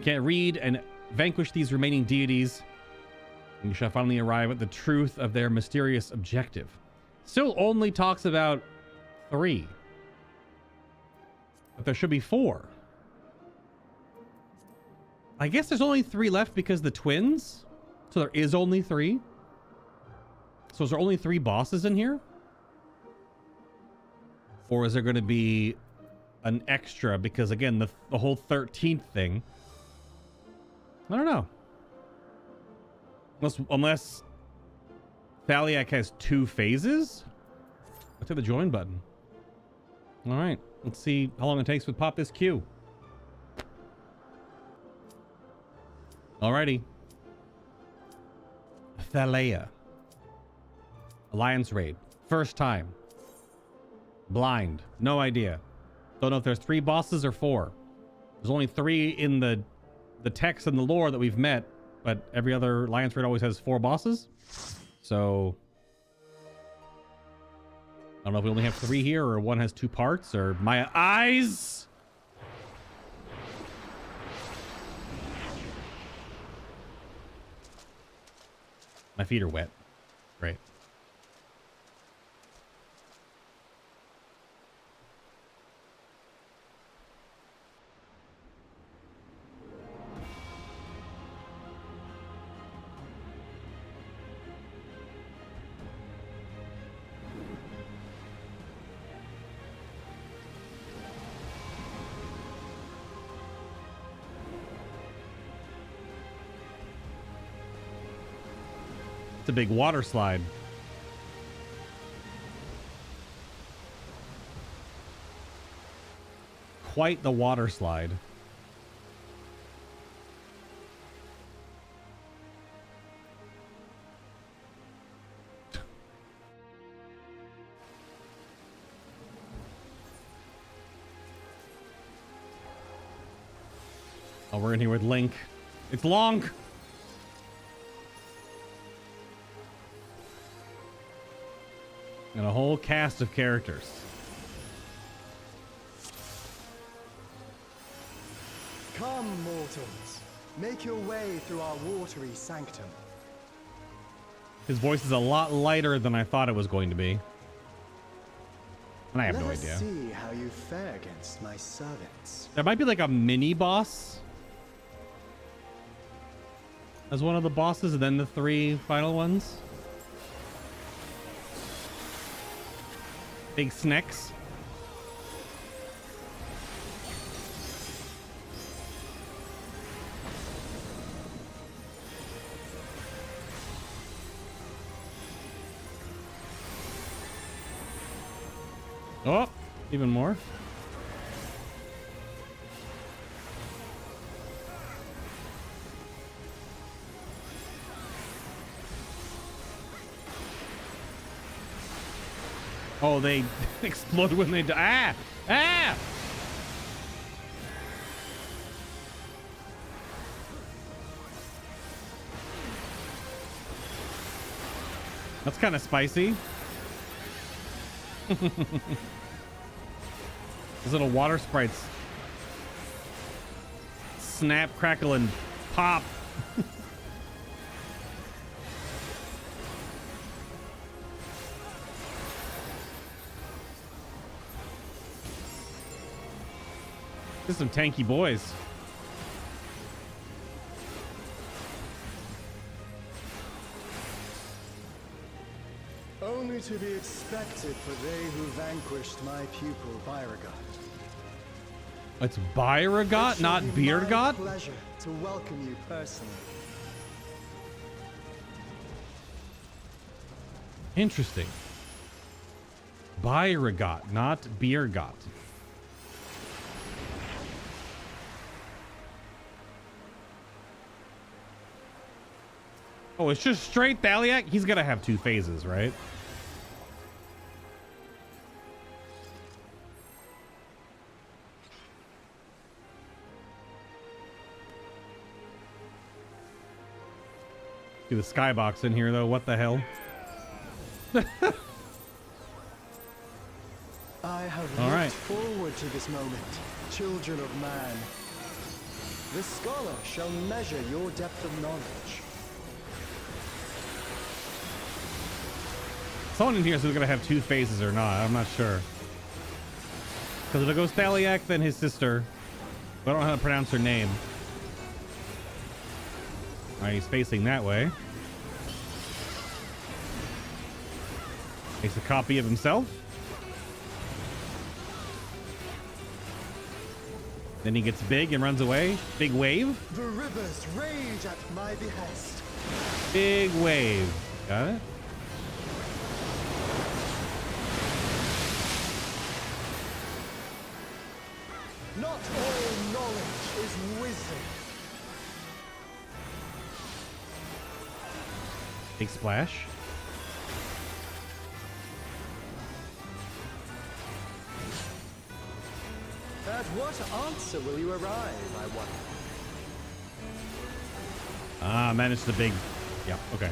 [SPEAKER 1] can't read and vanquish these remaining deities, and you shall finally arrive at the truth of their mysterious objective. Still only talks about 3, but there should be 4. I guess there's only 3 left because the twins, so there is only 3. So is there only 3 bosses in here? Or is there going to be an extra? Because again, the whole 13th thing. I don't know. Unless Thaliac has 2 phases? Let's hit the join button. All right. Let's see how long it takes to pop this queue. Alrighty. Thaleia. Alliance raid. First time. Blind. No idea. Don't know if there's 3 bosses or 4. There's only 3 in the text and the lore that we've met, but every other Alliance raid always has 4 bosses. So I don't know if we only have 3 here, or one has 2 parts, or my eyes. My feet are wet. Great. It's a big water slide. Quite the water slide. Oh, we're in here with Link. It's long. And a whole cast of characters.
[SPEAKER 5] Come, mortals. Make your way through our watery sanctum.
[SPEAKER 1] His voice is a lot lighter than I thought it was going to be. And I have no idea.
[SPEAKER 5] Let us see how you fare against my servants.
[SPEAKER 1] There might be like a mini boss as one of the bosses, and then the 3 final ones. Big snacks. Oh, even more. Oh, they explode when they die. Ah! Ah! That's kind of spicy. These little water sprites snap, crackle, and pop. There's some tanky boys.
[SPEAKER 5] Only to be expected for they who vanquished my pupil Beauregard.
[SPEAKER 1] It's Beauregard, not
[SPEAKER 5] It shall be my
[SPEAKER 1] Beardgod?
[SPEAKER 5] pleasure to welcome you personally.
[SPEAKER 1] Interesting. Beauregard, not Beardgod. Oh, it's just straight Thaleia? He's gonna have 2 phases, right? See the skybox in here, though. What the hell?
[SPEAKER 5] I have
[SPEAKER 1] All
[SPEAKER 5] looked
[SPEAKER 1] right.
[SPEAKER 5] forward to this moment, children of man. The scholar shall measure your depth of knowledge.
[SPEAKER 1] Someone in here is gonna have 2 phases or not. I'm not sure. Because if it goes Thaliak, then his sister. But I don't know how to pronounce her name. Alright, he's facing that way. Makes a copy of himself. Then he gets big and runs away. Big wave.
[SPEAKER 5] The rivers rage at my behest.
[SPEAKER 1] Big wave. Got it?
[SPEAKER 5] Not all knowledge is wisdom.
[SPEAKER 1] Big splash.
[SPEAKER 5] At what answer will you arrive, I wonder?
[SPEAKER 1] Ah, managed the big. Yeah, okay.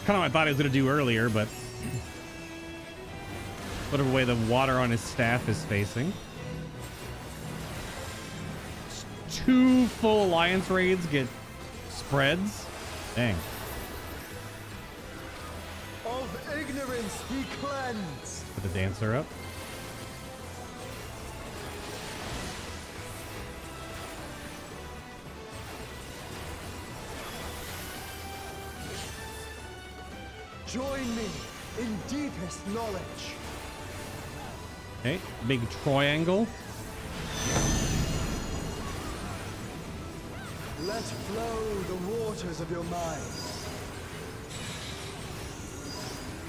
[SPEAKER 1] Kind of what I thought he was going to do earlier, but whatever way the water on his staff is facing. 2 full alliance raids get spreads. Dang.
[SPEAKER 5] Of ignorance be cleansed.
[SPEAKER 1] Put the dancer up.
[SPEAKER 5] Join me in deepest knowledge.
[SPEAKER 1] Okay, big triangle.
[SPEAKER 5] Let flow the waters of your mind.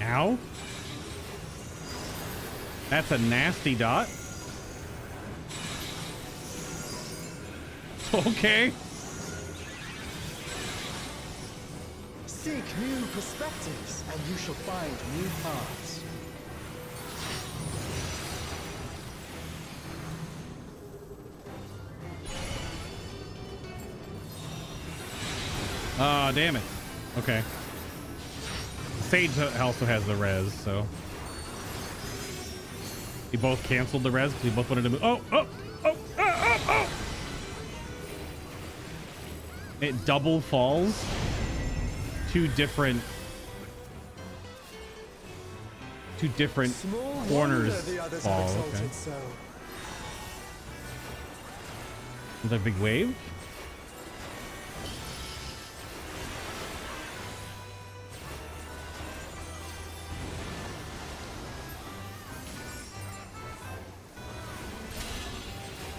[SPEAKER 1] Ow. That's a nasty dot. Okay.
[SPEAKER 5] Seek new perspectives, and you shall find new paths.
[SPEAKER 1] damn it. Okay. Sage also has the res, so. We both canceled the res because we both wanted to move. Oh! It double falls. Two different
[SPEAKER 5] Small
[SPEAKER 1] corners
[SPEAKER 5] wonder the others
[SPEAKER 1] fall.
[SPEAKER 5] have
[SPEAKER 1] Okay.
[SPEAKER 5] exalted so.
[SPEAKER 1] Is that a big wave?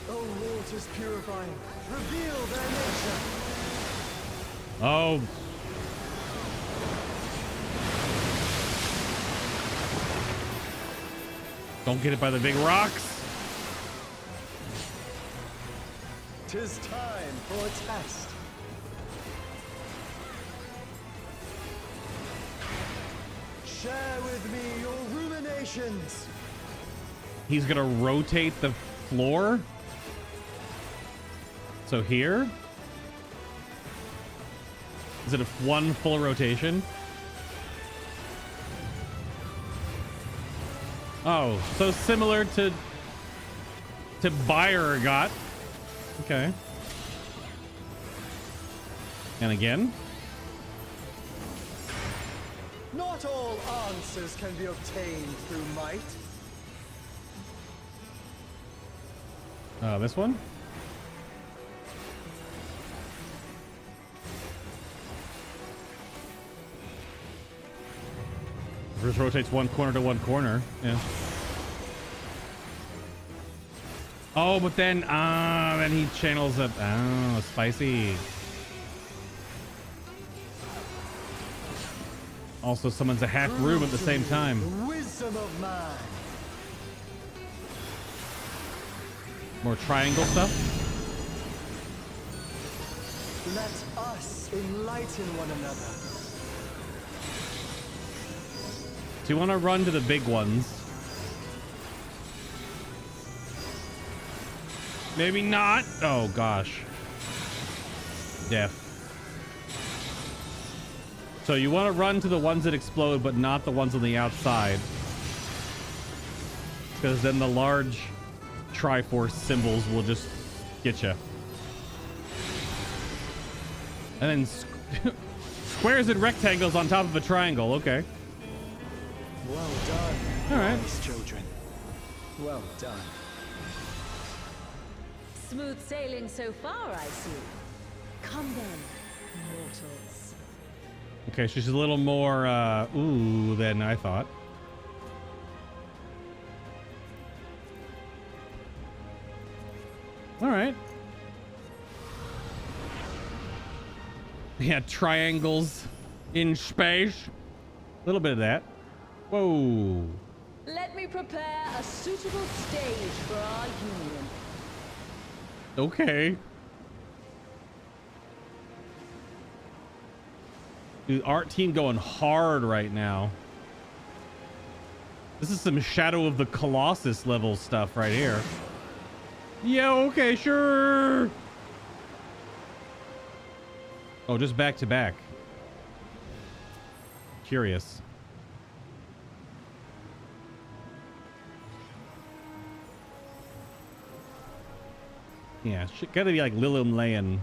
[SPEAKER 5] Oh, waters purifying, reveal their nature.
[SPEAKER 1] Oh. Don't get it by the big rocks.
[SPEAKER 5] 'Tis time for a test. Share with me your ruminations.
[SPEAKER 1] He's gonna rotate the floor. So here. Is it one full rotation? Oh, so similar to Buyer got. Okay. And again.
[SPEAKER 5] Not all answers can be obtained through might.
[SPEAKER 1] This one. Just rotates one corner to one corner. Yeah. Oh, but then he channels up. Oh, spicy. Also summons a half room at the same time.
[SPEAKER 5] The wisdom of man.
[SPEAKER 1] More triangle stuff.
[SPEAKER 5] Let us enlighten one another.
[SPEAKER 1] So you want to run to the big ones. Maybe not. Oh, gosh. Death. So you want to run to the ones that explode, but not the ones on the outside. Because then the large Triforce symbols will just get you. And then squares and rectangles on top of a triangle. Okay.
[SPEAKER 5] Well done,
[SPEAKER 1] All right.
[SPEAKER 5] wise children. Well done.
[SPEAKER 6] Smooth sailing so far, I see. Come then, mortals.
[SPEAKER 1] Okay, she's a little more ooh than I thought. All right. Yeah, triangles in space. A little bit of that. Whoa.
[SPEAKER 6] Let me prepare a suitable stage for our union.
[SPEAKER 1] Okay. Dude, art team going hard right now. This is some Shadow of the Colossus level stuff right here. Yeah, okay, sure. Oh, just back to back. Curious. Yeah, gotta be like Lilium Layan.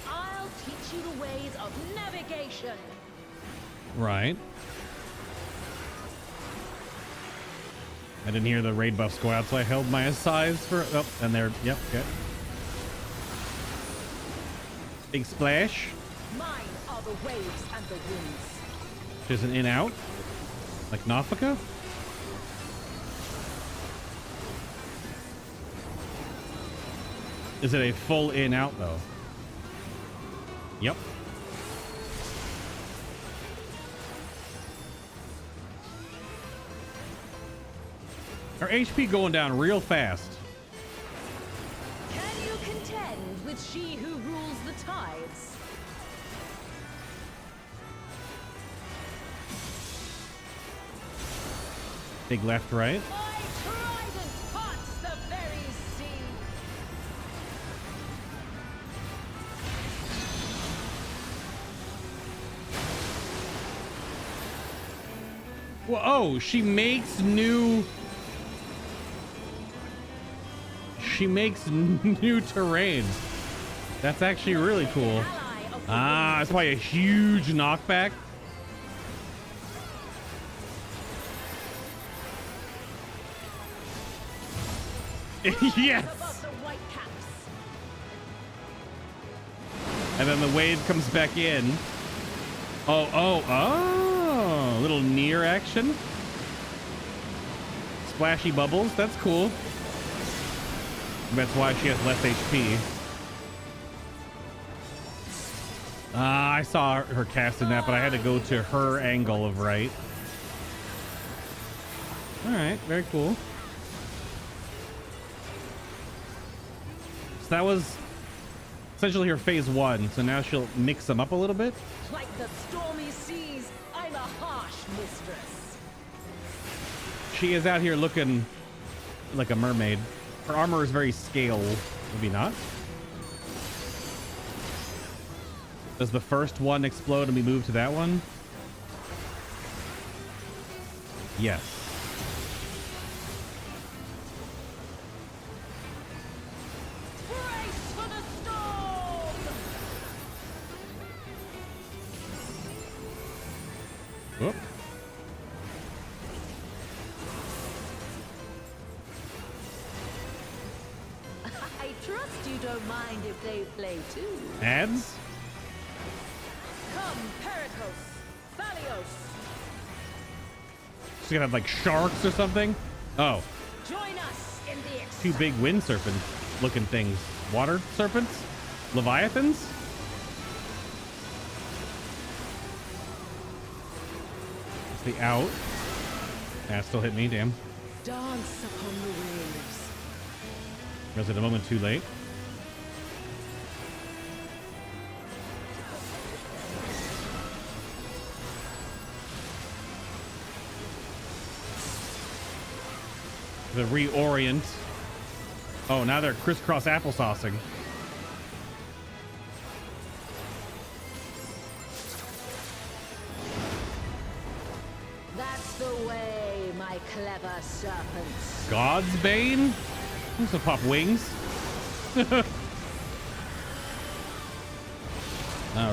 [SPEAKER 6] I'll teach you the ways of navigation.
[SPEAKER 1] Right. I didn't hear the raid buffs go out, so I held my size for. Oh, and there. Yep. Okay. Big splash.
[SPEAKER 6] Mine are the waves and the winds.
[SPEAKER 1] There's an in out. Like Nafika? Is it a full in out though? Yep. Our HP going down real fast.
[SPEAKER 6] Can you contend with she who rules the tides?
[SPEAKER 1] Big left, right.
[SPEAKER 6] My trident parts the very
[SPEAKER 1] Well, oh, she makes new terrains. That's actually really cool. Ah, it's probably a huge knockback. Yes. And then the wave comes back in. Oh, little near action. Splashy bubbles, that's cool. That's why she has less HP. I saw her casting that, but I had to go to her angle of right. All right, very cool. So that was essentially her phase 1. So now she'll mix them up a little bit.
[SPEAKER 6] Like the stormy seas, I'm a harsh mistress.
[SPEAKER 1] She is out here looking like a mermaid. Her armor is very scale. Maybe not. Does the first one explode and we move to that one? Yes.
[SPEAKER 6] Brace for the storm!
[SPEAKER 1] Whoop.
[SPEAKER 6] I trust you don't mind if they play too.
[SPEAKER 1] Ads?
[SPEAKER 6] Come, Pericos, Thalios.
[SPEAKER 1] She's gonna have like sharks or something? Oh,
[SPEAKER 6] Join us in the
[SPEAKER 1] two big wind serpent looking things. Water serpents? Leviathans? It's the out. Yeah, it still hit me, damn.
[SPEAKER 6] dance upon the waves.
[SPEAKER 1] Was it a moment too late? The reorient. Oh, now they're crisscross applesaucing.
[SPEAKER 6] That's the way, my clever serpents.
[SPEAKER 1] God's Bane? This will pop wings.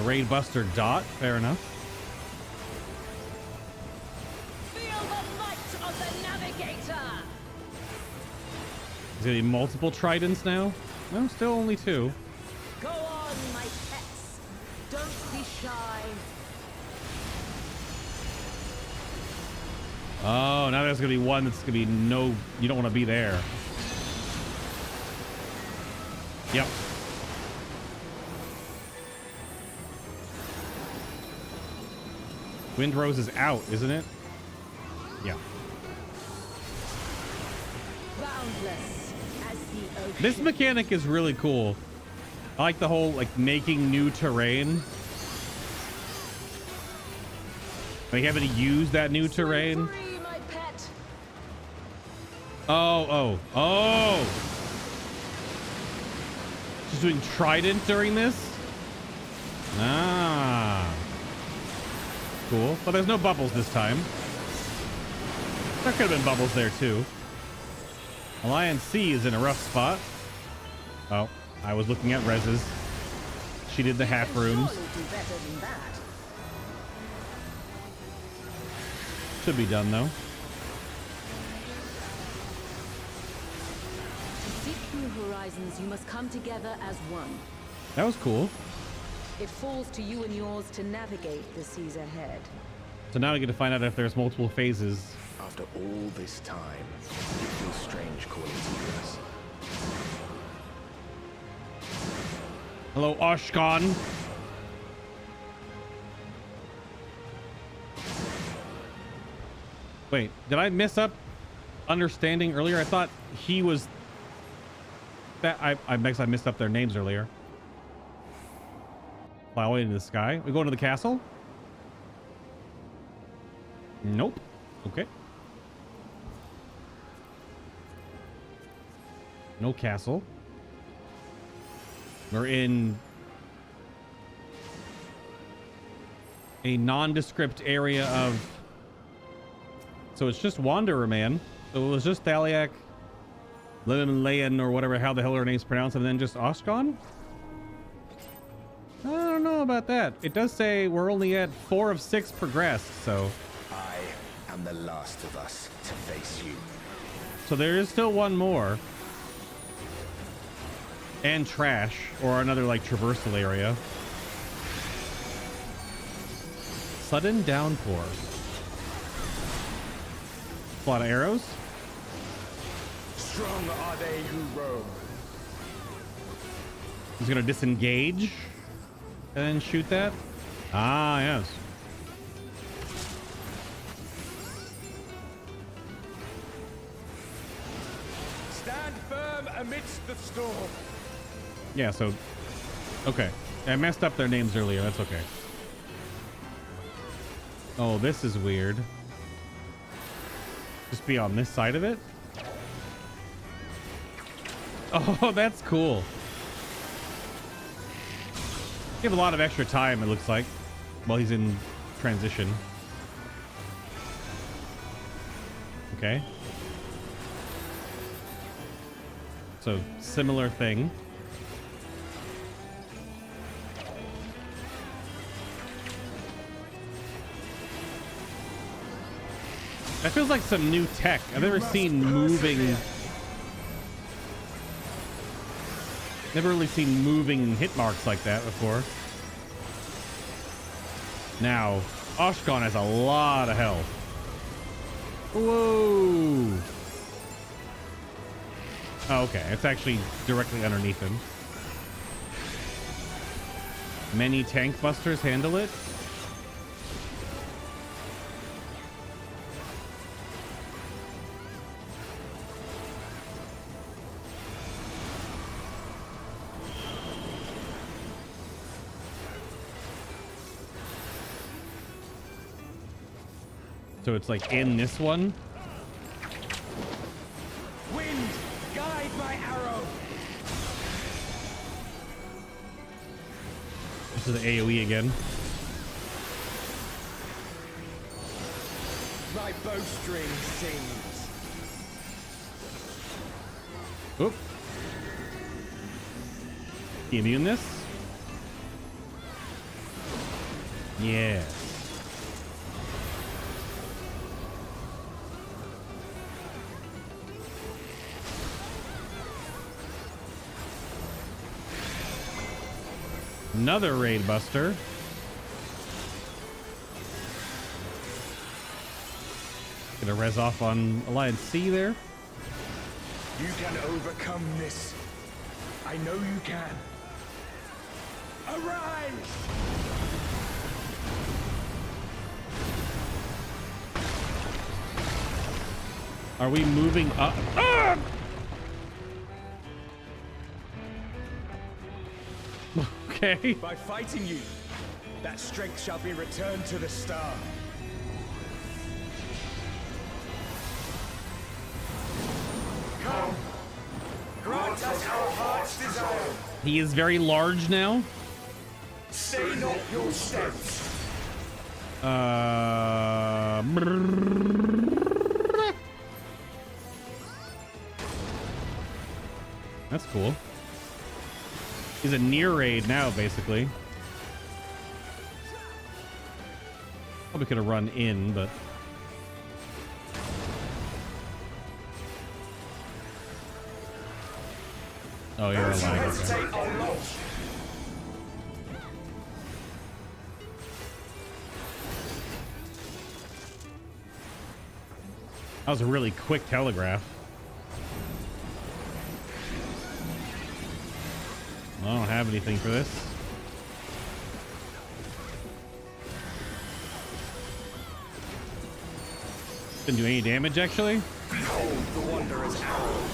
[SPEAKER 1] Raid Buster Dot. Fair enough.
[SPEAKER 6] Feel the might of the navigator.
[SPEAKER 1] Is there gonna be multiple tridents now? No, still only two.
[SPEAKER 6] Go on, my pets. Don't be shy.
[SPEAKER 1] Oh, now there's gonna be one that's gonna be no, you don't want to be there. Yep. Windrose is out, isn't it? Yeah.
[SPEAKER 6] Boundless as the ocean.
[SPEAKER 1] This mechanic is really cool. I like the whole like making new terrain. Like having to use that new terrain.
[SPEAKER 6] Free, my pet.
[SPEAKER 1] Oh. She's doing trident during this? Ah. Cool. But there's no bubbles this time. There could have been bubbles there too. Alliance C is in a rough spot. Oh, I was looking at reses. She did the half rooms.
[SPEAKER 6] Surely do better than that.
[SPEAKER 1] Should be done though.
[SPEAKER 6] To seek new horizons, you must come together as one.
[SPEAKER 1] That was cool.
[SPEAKER 6] It falls to you and yours to navigate the seas ahead.
[SPEAKER 1] So now we get to find out if there's multiple phases.
[SPEAKER 7] After all this time, it feels strange calling to us.
[SPEAKER 1] Hello, Oshkon. Wait, did I mess up understanding earlier? I thought he was that I guess I messed up their names earlier. Fly away into the sky. We go into the castle? Nope. Okay. No castle. We're in a nondescript area of So it's just Wanderer Man. So it was just Thaleia, Leyan, or whatever, how the hell her name's pronounced, and then just Oshkon? I don't know about that. It does say we're only at 4 of 6 progressed, so.
[SPEAKER 7] I am the last of us to face you.
[SPEAKER 1] So there is still one more. And trash, or another like traversal area. Sudden downpour. A lot of arrows.
[SPEAKER 7] Strong are they who roam.
[SPEAKER 1] He's gonna disengage and then shoot that. Ah, yes.
[SPEAKER 7] Stand firm amidst the storm.
[SPEAKER 1] Yeah, so okay. I messed up their names earlier. That's okay. Oh, this is weird. Just be on this side of it. Oh, that's cool. You have a lot of extra time, it looks like, while he's in transition. Okay. So, similar thing. That feels like some new tech. I've never seen moving. Never really seen moving hit marks like that before. Now, Oshkon has a lot of health. Whoa. Oh, okay. It's actually directly underneath him. Many tank busters handle it. So it's like in this one.
[SPEAKER 7] Wind, guide my arrow.
[SPEAKER 1] This is the AoE again.
[SPEAKER 7] My bowstring sings.
[SPEAKER 1] Oop. You immune this? Yeah. Another raid buster. Gonna res off on Alliance C there.
[SPEAKER 7] You can overcome this. I know you can. Arise!
[SPEAKER 1] Are we moving up? Ah! Okay.
[SPEAKER 7] By fighting you, that strength shall be returned to the star. Come, grant us our heart's desire.
[SPEAKER 1] He is very large now.
[SPEAKER 7] Stay not your steps.
[SPEAKER 1] That's cool. He's a near raid now, basically. Probably could have run in, but oh, you're alive. Okay. That was a really quick telegraph. I don't have anything for this. Didn't do any damage, actually.
[SPEAKER 7] Behold the Wanderer's arrow.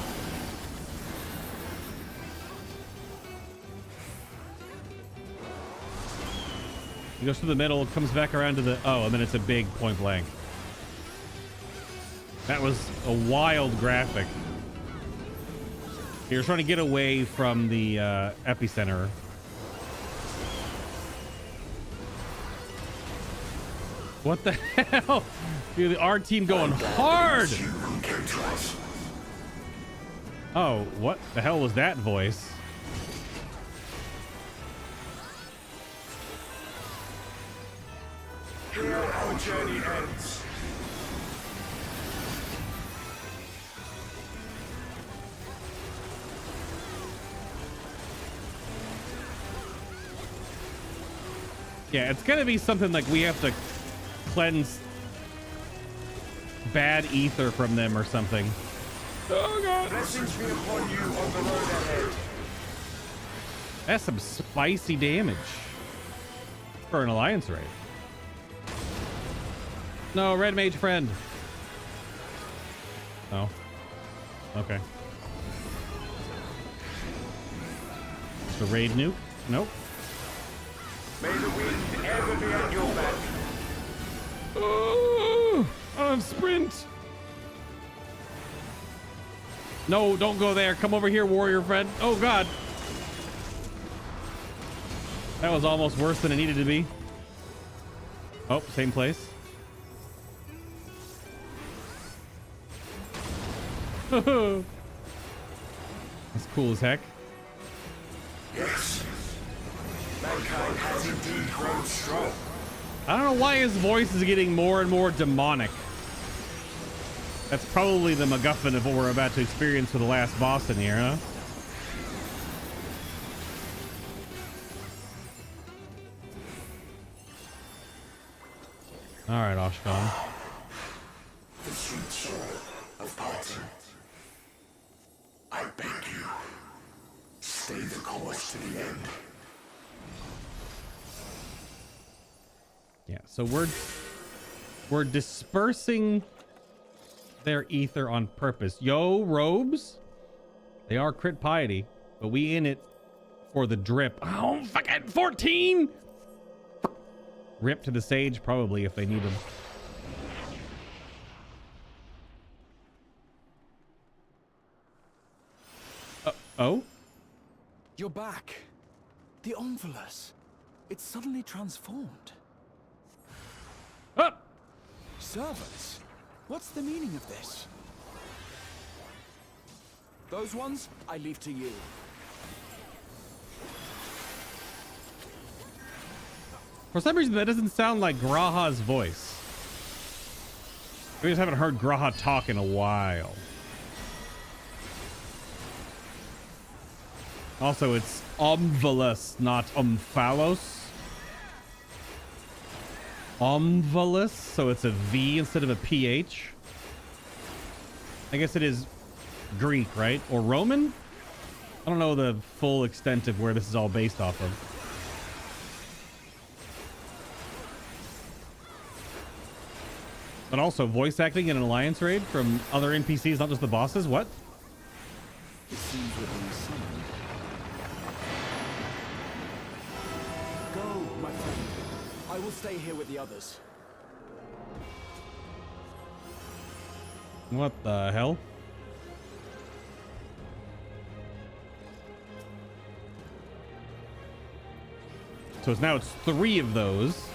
[SPEAKER 1] He goes through the middle, comes back around to the... Oh, and then it's a big point blank. That was a wild graphic. You're trying to get away from the epicenter. What the hell? Dude, our team going hard. Oh, what the hell was that voice?
[SPEAKER 7] Here our journey ends.
[SPEAKER 1] Yeah, it's gonna be something like we have to cleanse bad ether from them or something. Oh god.
[SPEAKER 7] Blessings be upon you on the road ahead.
[SPEAKER 1] That's some spicy damage for an alliance raid. No, red mage friend. Oh. Okay. The raid nuke? Nope.
[SPEAKER 7] May the wind ever be at your back.
[SPEAKER 1] Oh, on sprint. No, don't go there. Come over here, warrior friend. Oh god. That was almost worse than it needed to be. Oh, same place. That's cool as heck.
[SPEAKER 7] Yes. Mankind has indeed grown strong.
[SPEAKER 1] I don't know why his voice is getting more and more demonic. That's probably the MacGuffin of what we're about to experience with the last boss in here, huh? All right, Oshkon.
[SPEAKER 7] The sweet sorrow of parting. I beg you, stay the course to the end.
[SPEAKER 1] Yeah, so we're dispersing their ether on purpose. Yo, robes. They are crit piety, but we in it for the drip. Oh, fucking 14! Rip to the sage, probably, if they need them. Oh?
[SPEAKER 8] You're back. The Omnivulus. It's suddenly transformed.
[SPEAKER 1] Ah!
[SPEAKER 8] Servants? What's the meaning of this? Those ones, I leave to you.
[SPEAKER 1] For some reason, that doesn't sound like Graha's voice. We just haven't heard Graha talk in a while. Also, it's Omnivulus, not Omphalos. Omnivulus, so it's a V instead of a PH. I guess it is Greek, right? Or Roman? I don't know the full extent of where this is all based off of. But also voice acting in an alliance raid from other NPCs, not just the bosses? What?
[SPEAKER 8] It seems we're being summoned. Go, my friend. I will stay here with the others.
[SPEAKER 1] What the hell? So it's 3 of those.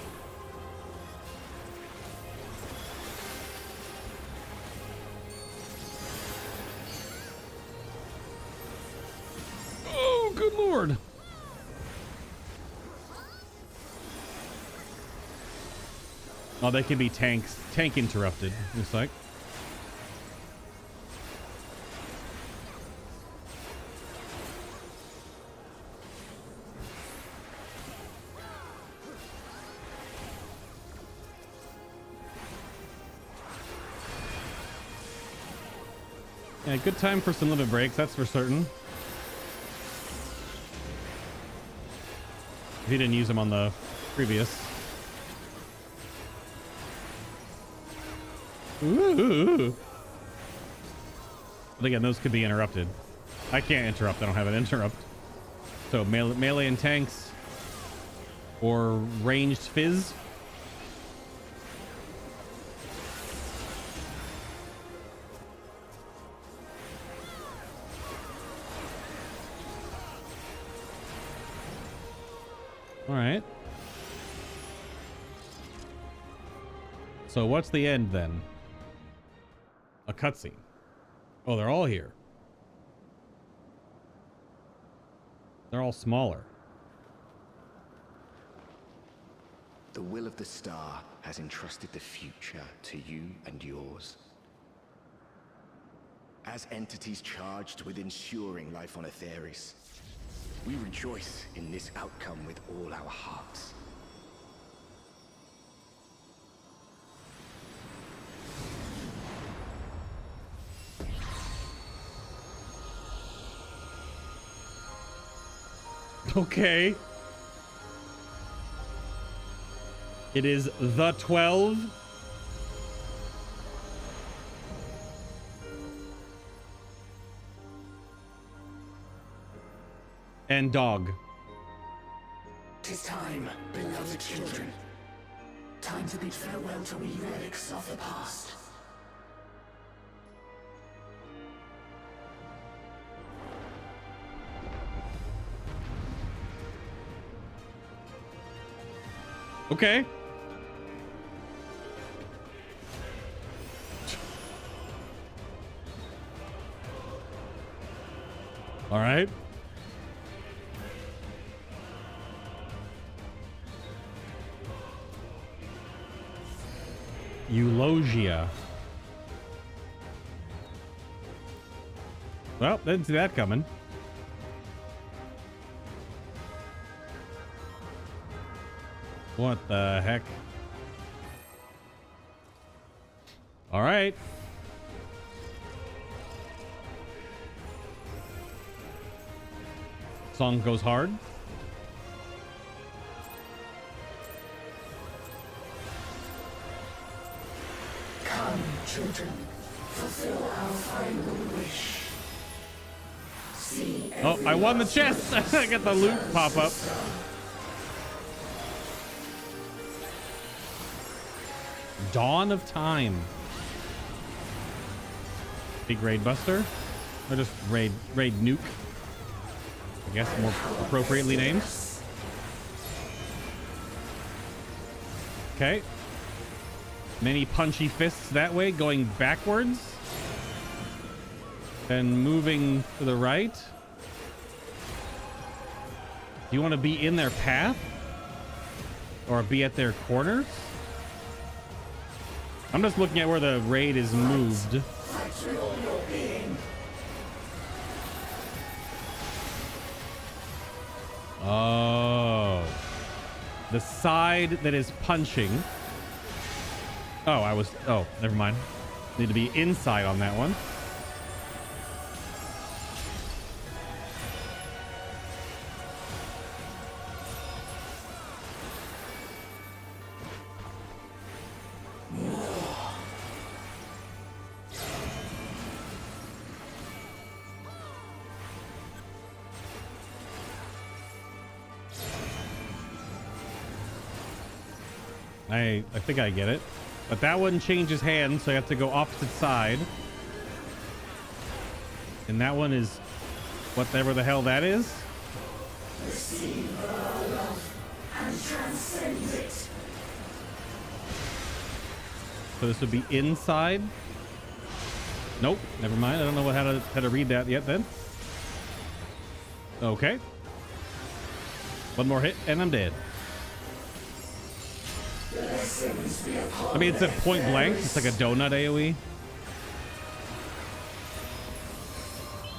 [SPEAKER 1] Oh, good lord. Oh, they can be tank interrupted, looks like. Yeah, good time for some limit breaks, that's for certain. He didn't use them on the previous. Ooh. But again, those could be interrupted. I can't interrupt. I don't have an interrupt. So melee and tanks or ranged fizz. All right. So what's the end then? A cutscene. Oh, they're all here. They're all smaller.
[SPEAKER 7] The will of the star has entrusted the future to you and yours. As entities charged with ensuring life on Aetheris, we rejoice in this outcome with all our hearts.
[SPEAKER 1] Okay. It is the 12. And dog.
[SPEAKER 7] 'Tis time, beloved children. Time to bid farewell to we relics of the past.
[SPEAKER 1] Okay. All right. Eulogia. Well, didn't see that coming. What the heck? All right. Song goes hard.
[SPEAKER 7] Come, children, fulfill our final wish. See.
[SPEAKER 1] Oh, I won the chest. I got the loot pop up. Dawn of Time. Big raid buster, or just raid nuke, I guess, more appropriately named. Okay. Many punchy fists that way, going backwards. Then moving to the right. Do you want to be in their path? Or be at their corners? I'm just looking at where the raid is moved. Oh. The side that is punching. Oh, never mind. Need to be inside on that one. I think I get it. But that one changes hands, so I have to go opposite side. And that one is whatever the hell that is.
[SPEAKER 7] Receive our love and transcend it.
[SPEAKER 1] So this would be inside. Nope, never mind. I don't know how to read that yet then. Okay. One more hit and I'm dead. I mean, it's at point blank. It's like a donut AoE.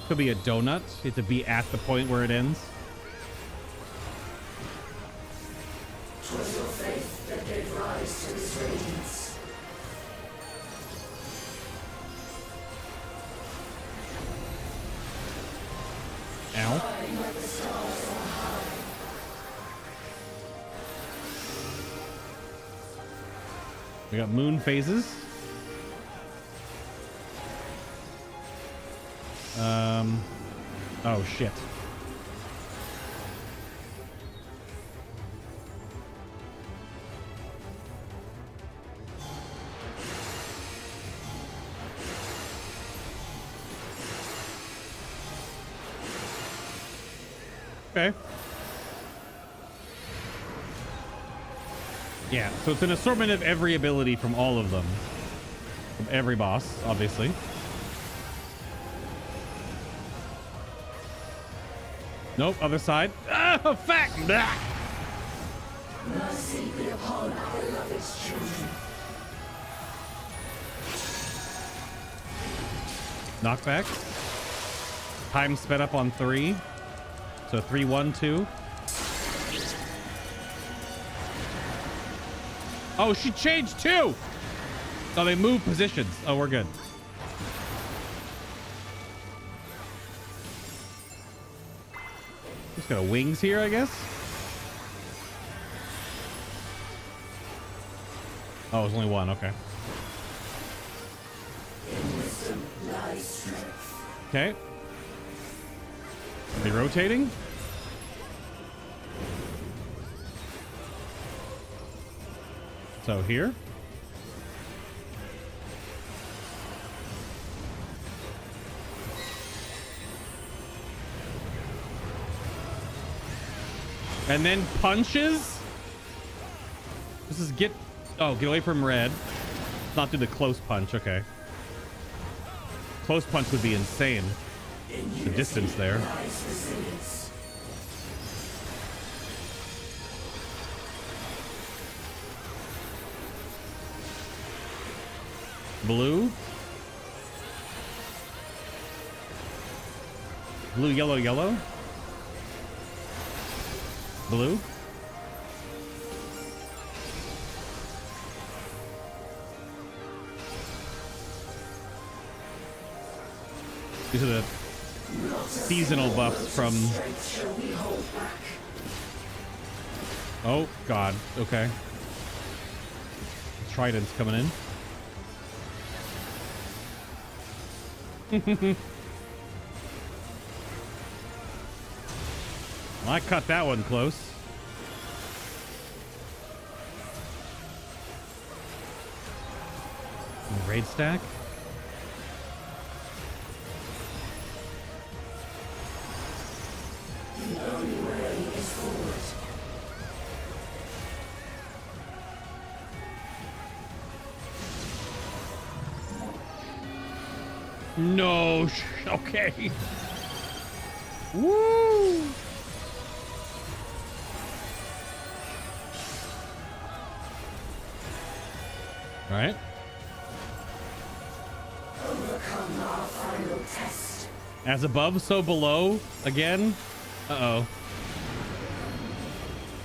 [SPEAKER 1] Could be a donut. You have to be at the point where it ends.
[SPEAKER 7] 'Twas your faith that gave rise to this radiance.
[SPEAKER 1] Ow. We got moon phases. Oh shit. Okay. Yeah, so it's an assortment of every ability from all of them. From every boss, obviously. Nope, other side. Ah, fact! Blah.
[SPEAKER 7] Mercy be upon our beloved children.
[SPEAKER 1] Knockback. Time sped up on 3. So 3, 1, 2. Oh, she changed too! Oh, they moved positions. Oh, we're good. Just got wings here, I guess. Oh, it's only one. Okay. Okay. Are they rotating? So here. And then punches. This is get away from red. Not do the close punch. Okay. Close punch would be insane. The distance there. Blue. Blue, yellow, yellow. Blue. These are the seasonal buffs from... Oh, God. Okay. Trident's coming in. Well, I cut that one close. Raid stack. No, okay. Woo! All right.
[SPEAKER 7] Overcome our final test.
[SPEAKER 1] As above, so below again. Uh-oh.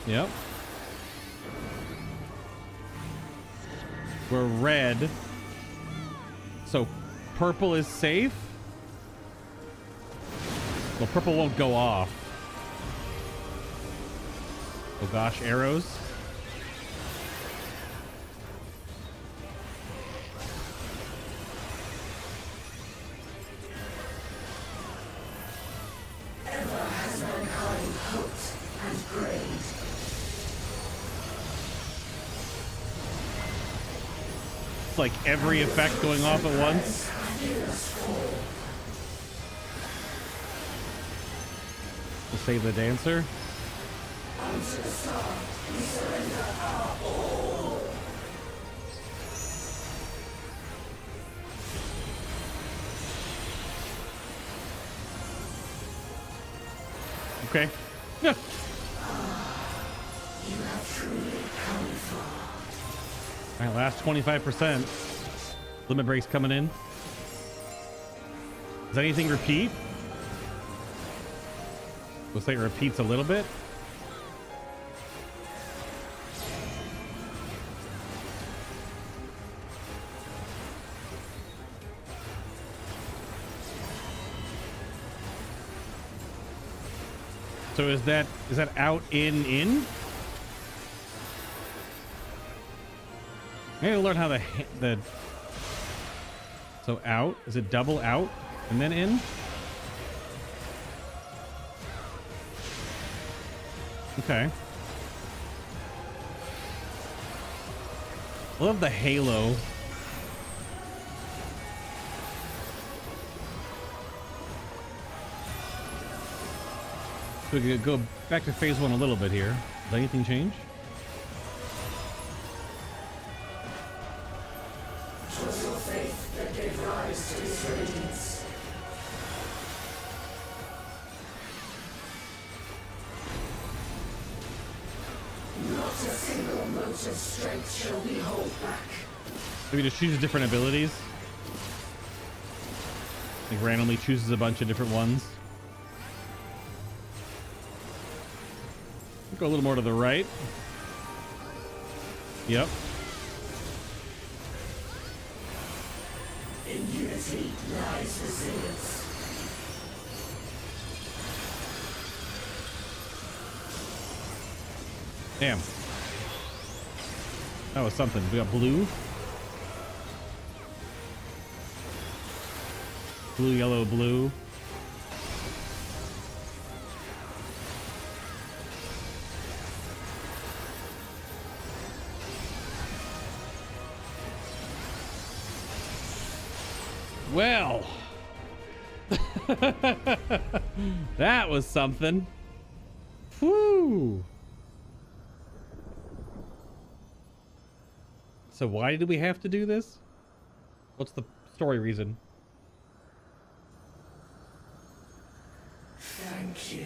[SPEAKER 1] Yep. We're red. So purple is safe. Well, purple won't go off. Oh gosh, arrows.
[SPEAKER 7] Ever has mankind hoped and prayed.
[SPEAKER 1] It's like every effect going off at once. To save the dancer. Okay. Yeah. All right, last 25%. Limit breaks coming in. Does anything repeat? Looks like it repeats a little bit. So is that out, in? Maybe I'll learn how the so out, is it double out and then in? Okay. I love the halo. So we could go back to phase 1 a little bit here. Does anything change?
[SPEAKER 7] single mote of strength shall we hold back.
[SPEAKER 1] Maybe just chooses different abilities. Like randomly chooses a bunch of different ones. Go a little more to the right. Yep.
[SPEAKER 7] In unity lies resilience.
[SPEAKER 1] Damn. That was something. We got blue. Blue, yellow, blue. Well, that was something. Whew. So why did we have to do this? What's the story reason?
[SPEAKER 7] Thank you.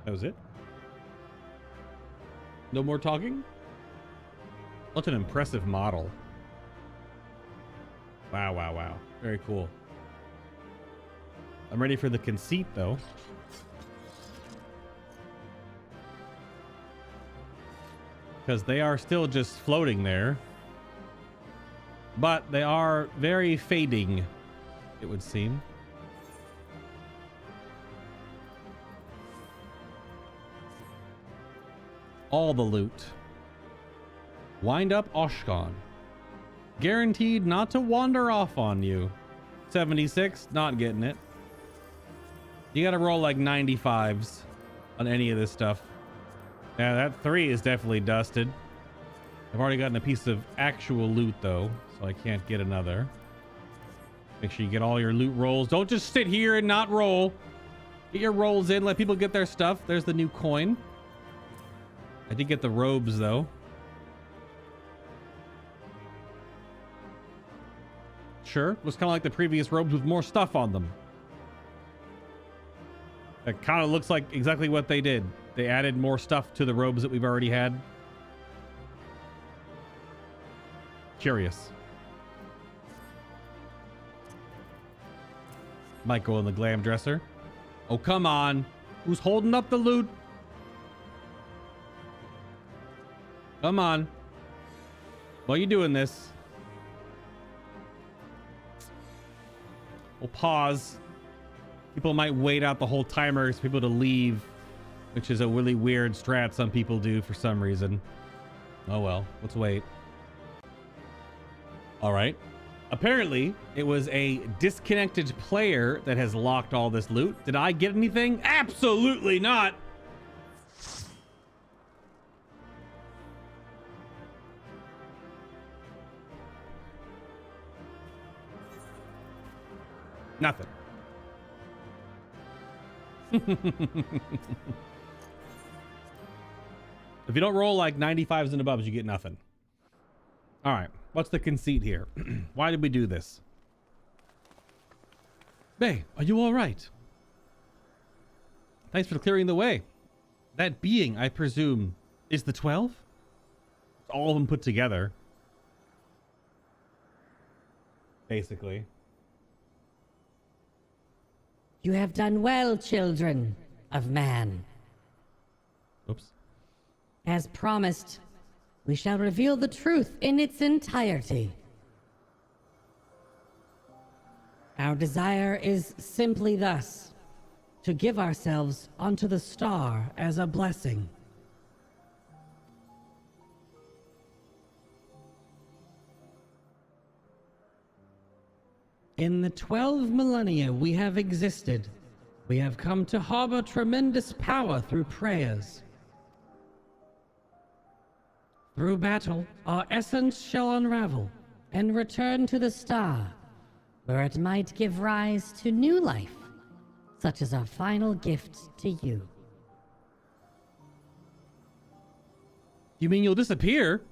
[SPEAKER 1] That was it? No more talking? What an impressive model. Wow, wow, wow. Very cool. I'm ready for the conceit, though. Because they are still just floating there. But they are very fading, it would seem. All the loot. Wind up Oshkon. Guaranteed not to wander off on you. 76, not getting it. You gotta roll like 95s on any of this stuff. Yeah, that 3 is definitely dusted. I've already gotten a piece of actual loot though, so I can't get another. Make sure you get all your loot rolls. Don't just sit here and not roll. Get your rolls in, let people get their stuff. There's the new coin. I did get the robes though. Sure, looks kind of like the previous robes with more stuff on them. That kind of looks like exactly what they did. They added more stuff to the robes that we've already had. Curious. Might go in the glam dresser. Oh, come on. Who's holding up the loot? Come on. Why are you doing this? We'll pause. People might wait out the whole timer for people to leave, which is a really weird strat some people do for some reason. Oh well, let's wait. All right. Apparently, it was a disconnected player that has locked all this loot. Did I get anything? Absolutely not. Nothing. If you don't roll like 95s and above, you get nothing. All right. What's the conceit here? Why did we do this? Bay, are you all right? Thanks for clearing the way. That being, I presume, is the 12? All of them put together. Basically.
[SPEAKER 9] You have done well, children of man.
[SPEAKER 1] Oops.
[SPEAKER 9] As promised, we shall reveal the truth in its entirety. Our desire is simply thus, to give ourselves unto the star as a blessing. In the 12 millennia we have existed, we have come to harbor tremendous power through prayers. Through battle, our essence shall unravel and return to the star, where it might give rise to new life, such as our final gift to you.
[SPEAKER 1] You mean you'll disappear?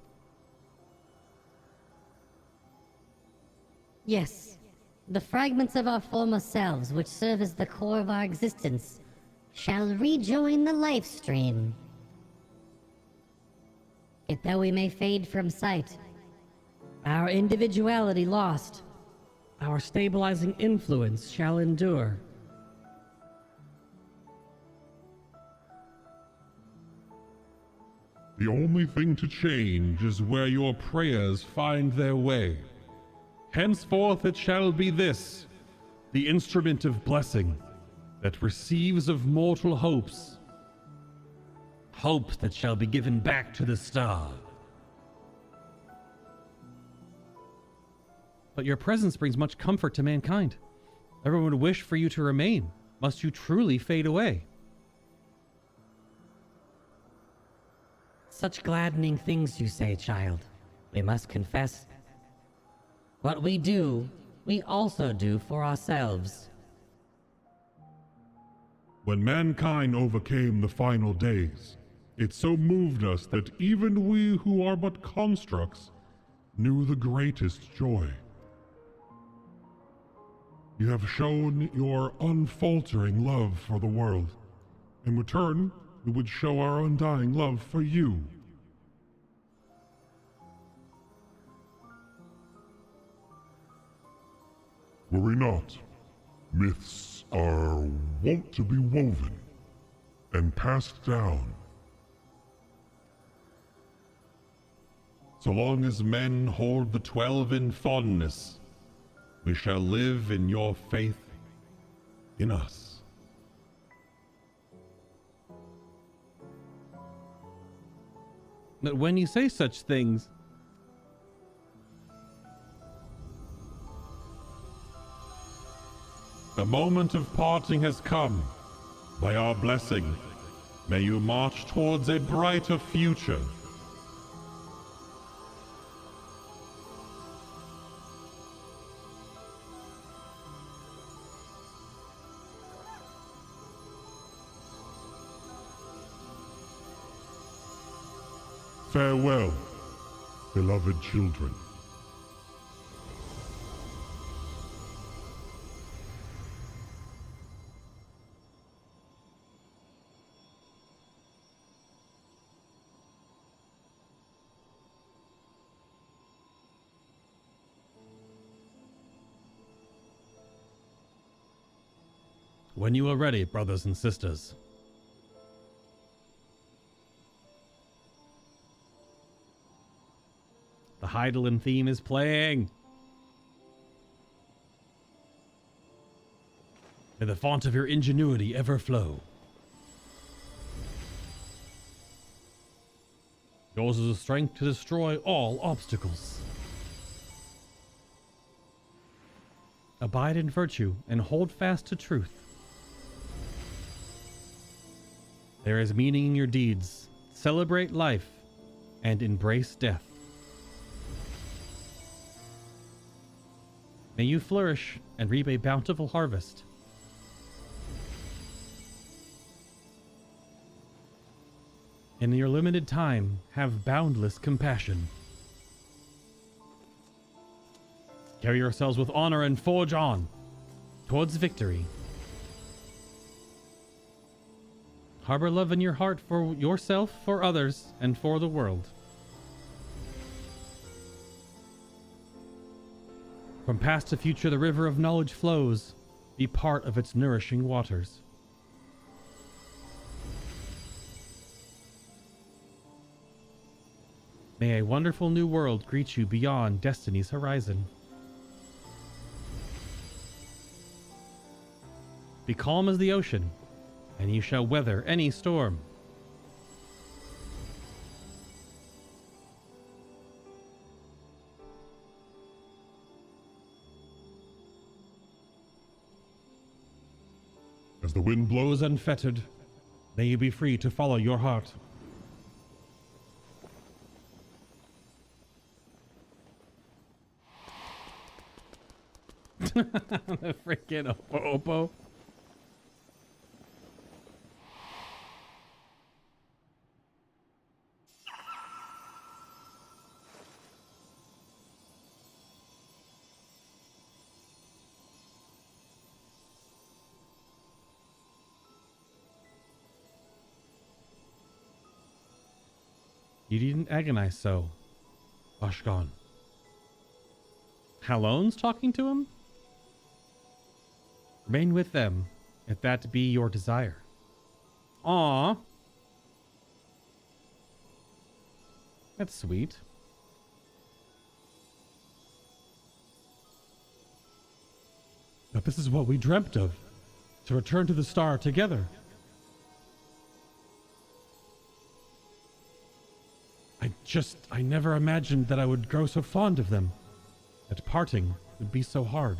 [SPEAKER 9] Yes,
[SPEAKER 3] The fragments of our former selves, which serve as the core of our existence, shall rejoin the life stream. Yet though we may fade from sight,
[SPEAKER 9] Our individuality lost, our stabilizing influence shall endure.
[SPEAKER 2] The only thing to change is where your prayers find their way. Henceforth it shall be this, the instrument of blessing, that receives of mortal hopes.
[SPEAKER 1] Hope that shall be given back to the star. But your presence brings much comfort to mankind. Everyone would wish for you to remain. Must you truly fade away?
[SPEAKER 9] Such gladdening things you say, child. We must confess. What we do, we also do for ourselves.
[SPEAKER 2] When mankind overcame the final days, it so moved us that even we who are but constructs knew the greatest joy. You have shown your unfaltering love for the world. In return, we would show our undying love for you. Worry not. Myths are wont to be woven and passed down. So long as men hold the 12 in fondness, we shall live in your faith in us.
[SPEAKER 1] But when you say such things,
[SPEAKER 2] the moment of parting has come. By our blessing, may you march towards a brighter future. Farewell, beloved children.
[SPEAKER 1] when you are ready, brothers and sisters. The Hydaelyn theme is playing. May the font of your ingenuity ever flow. Yours is the strength to destroy all obstacles. Abide in virtue and hold fast to truth. There is meaning in your deeds. Celebrate life and embrace death. May you flourish and reap a bountiful harvest. In your limited time, have boundless compassion. Carry yourselves with honor and forge on towards victory. Harbor love in your heart for yourself, for others, and for the world. From past to future, the river of knowledge flows. Be part of its nourishing waters. May a wonderful new world greet you beyond destiny's horizon. Be calm as the ocean, and you shall weather any storm.
[SPEAKER 2] As the wind blows unfettered, may you be free to follow your heart.
[SPEAKER 1] The freaking Oppo. You needn't agonize so, Oshgon. Hallone's talking to him? Remain with them, if that be your desire. Aww. That's sweet. But this is what we dreamt of, to return to the star together. I never imagined that I would grow so fond of them, that parting would be so hard.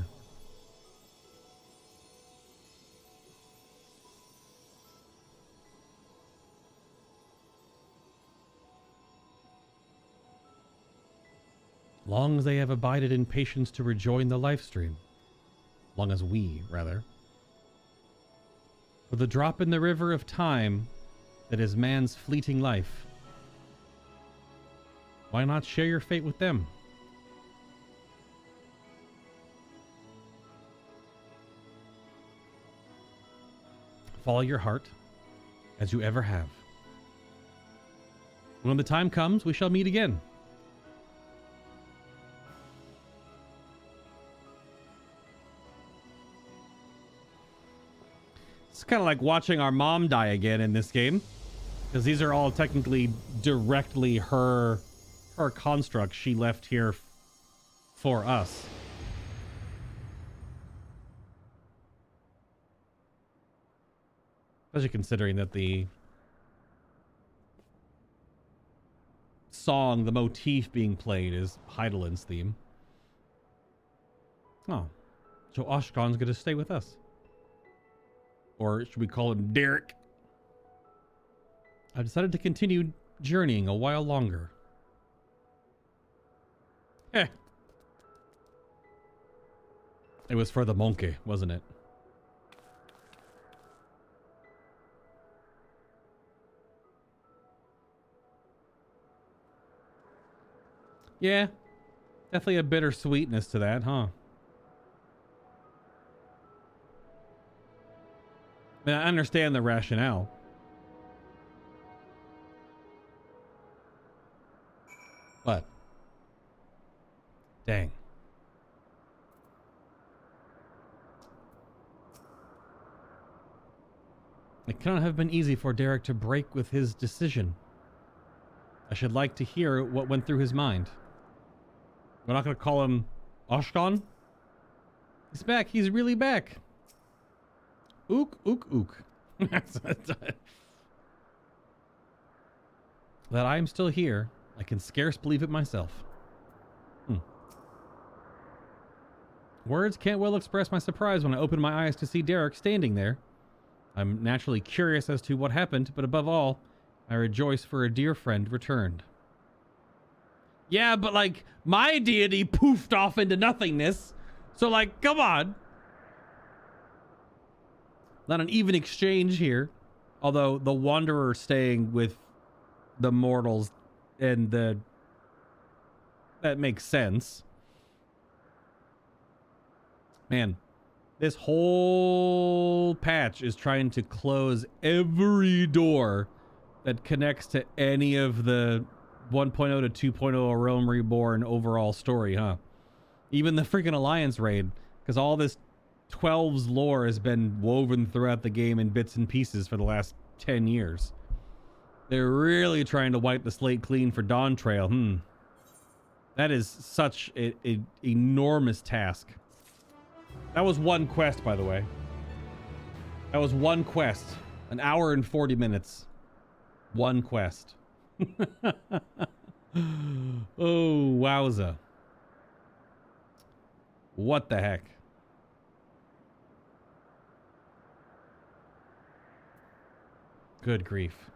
[SPEAKER 1] Long as they have abided in patience to rejoin the Livestream. Long as we, rather. For the drop in the river of time that is man's fleeting life. Why not share your fate with them? Follow your heart, as you ever have. When the time comes, we shall meet again. It's kind of like watching our mom die again in this game, because these are all technically directly her constructs she left here for us. Especially considering that the song, the motif being played is Heidelin's theme. Oh, so Oshgon's going to stay with us. Or should we call him Derek? I've decided to continue journeying a while longer. It was for the monkey, wasn't it? Yeah, definitely a bittersweetness to that, huh? I mean, I understand the rationale. But dang. It cannot have been easy for Derek to break with his decision. I should like to hear what went through his mind. We're not going to call him Oshgon. He's back. He's really back. Ook, ook, ook. That I am still here, I can scarce believe it myself. Words can't well express my surprise when I open my eyes to see Derek standing there. I'm naturally curious as to what happened, but above all, I rejoice for a dear friend returned. Yeah, but like, my deity poofed off into nothingness. So like, come on. Not an even exchange here. Although the Wanderer staying with the mortals and that makes sense. Man, this whole patch is trying to close every door that connects to any of the 1.0 to 2.0 Realm Reborn overall story, huh? Even the freaking Alliance raid, because all this 12's lore has been woven throughout the game in bits and pieces for the last 10 years. They're really trying to wipe the slate clean for Dawn Trail. That is such an enormous task. That was one quest, by the way. That was one quest. An hour and 40 minutes. One quest. Oh, wowza. What the heck? Good grief.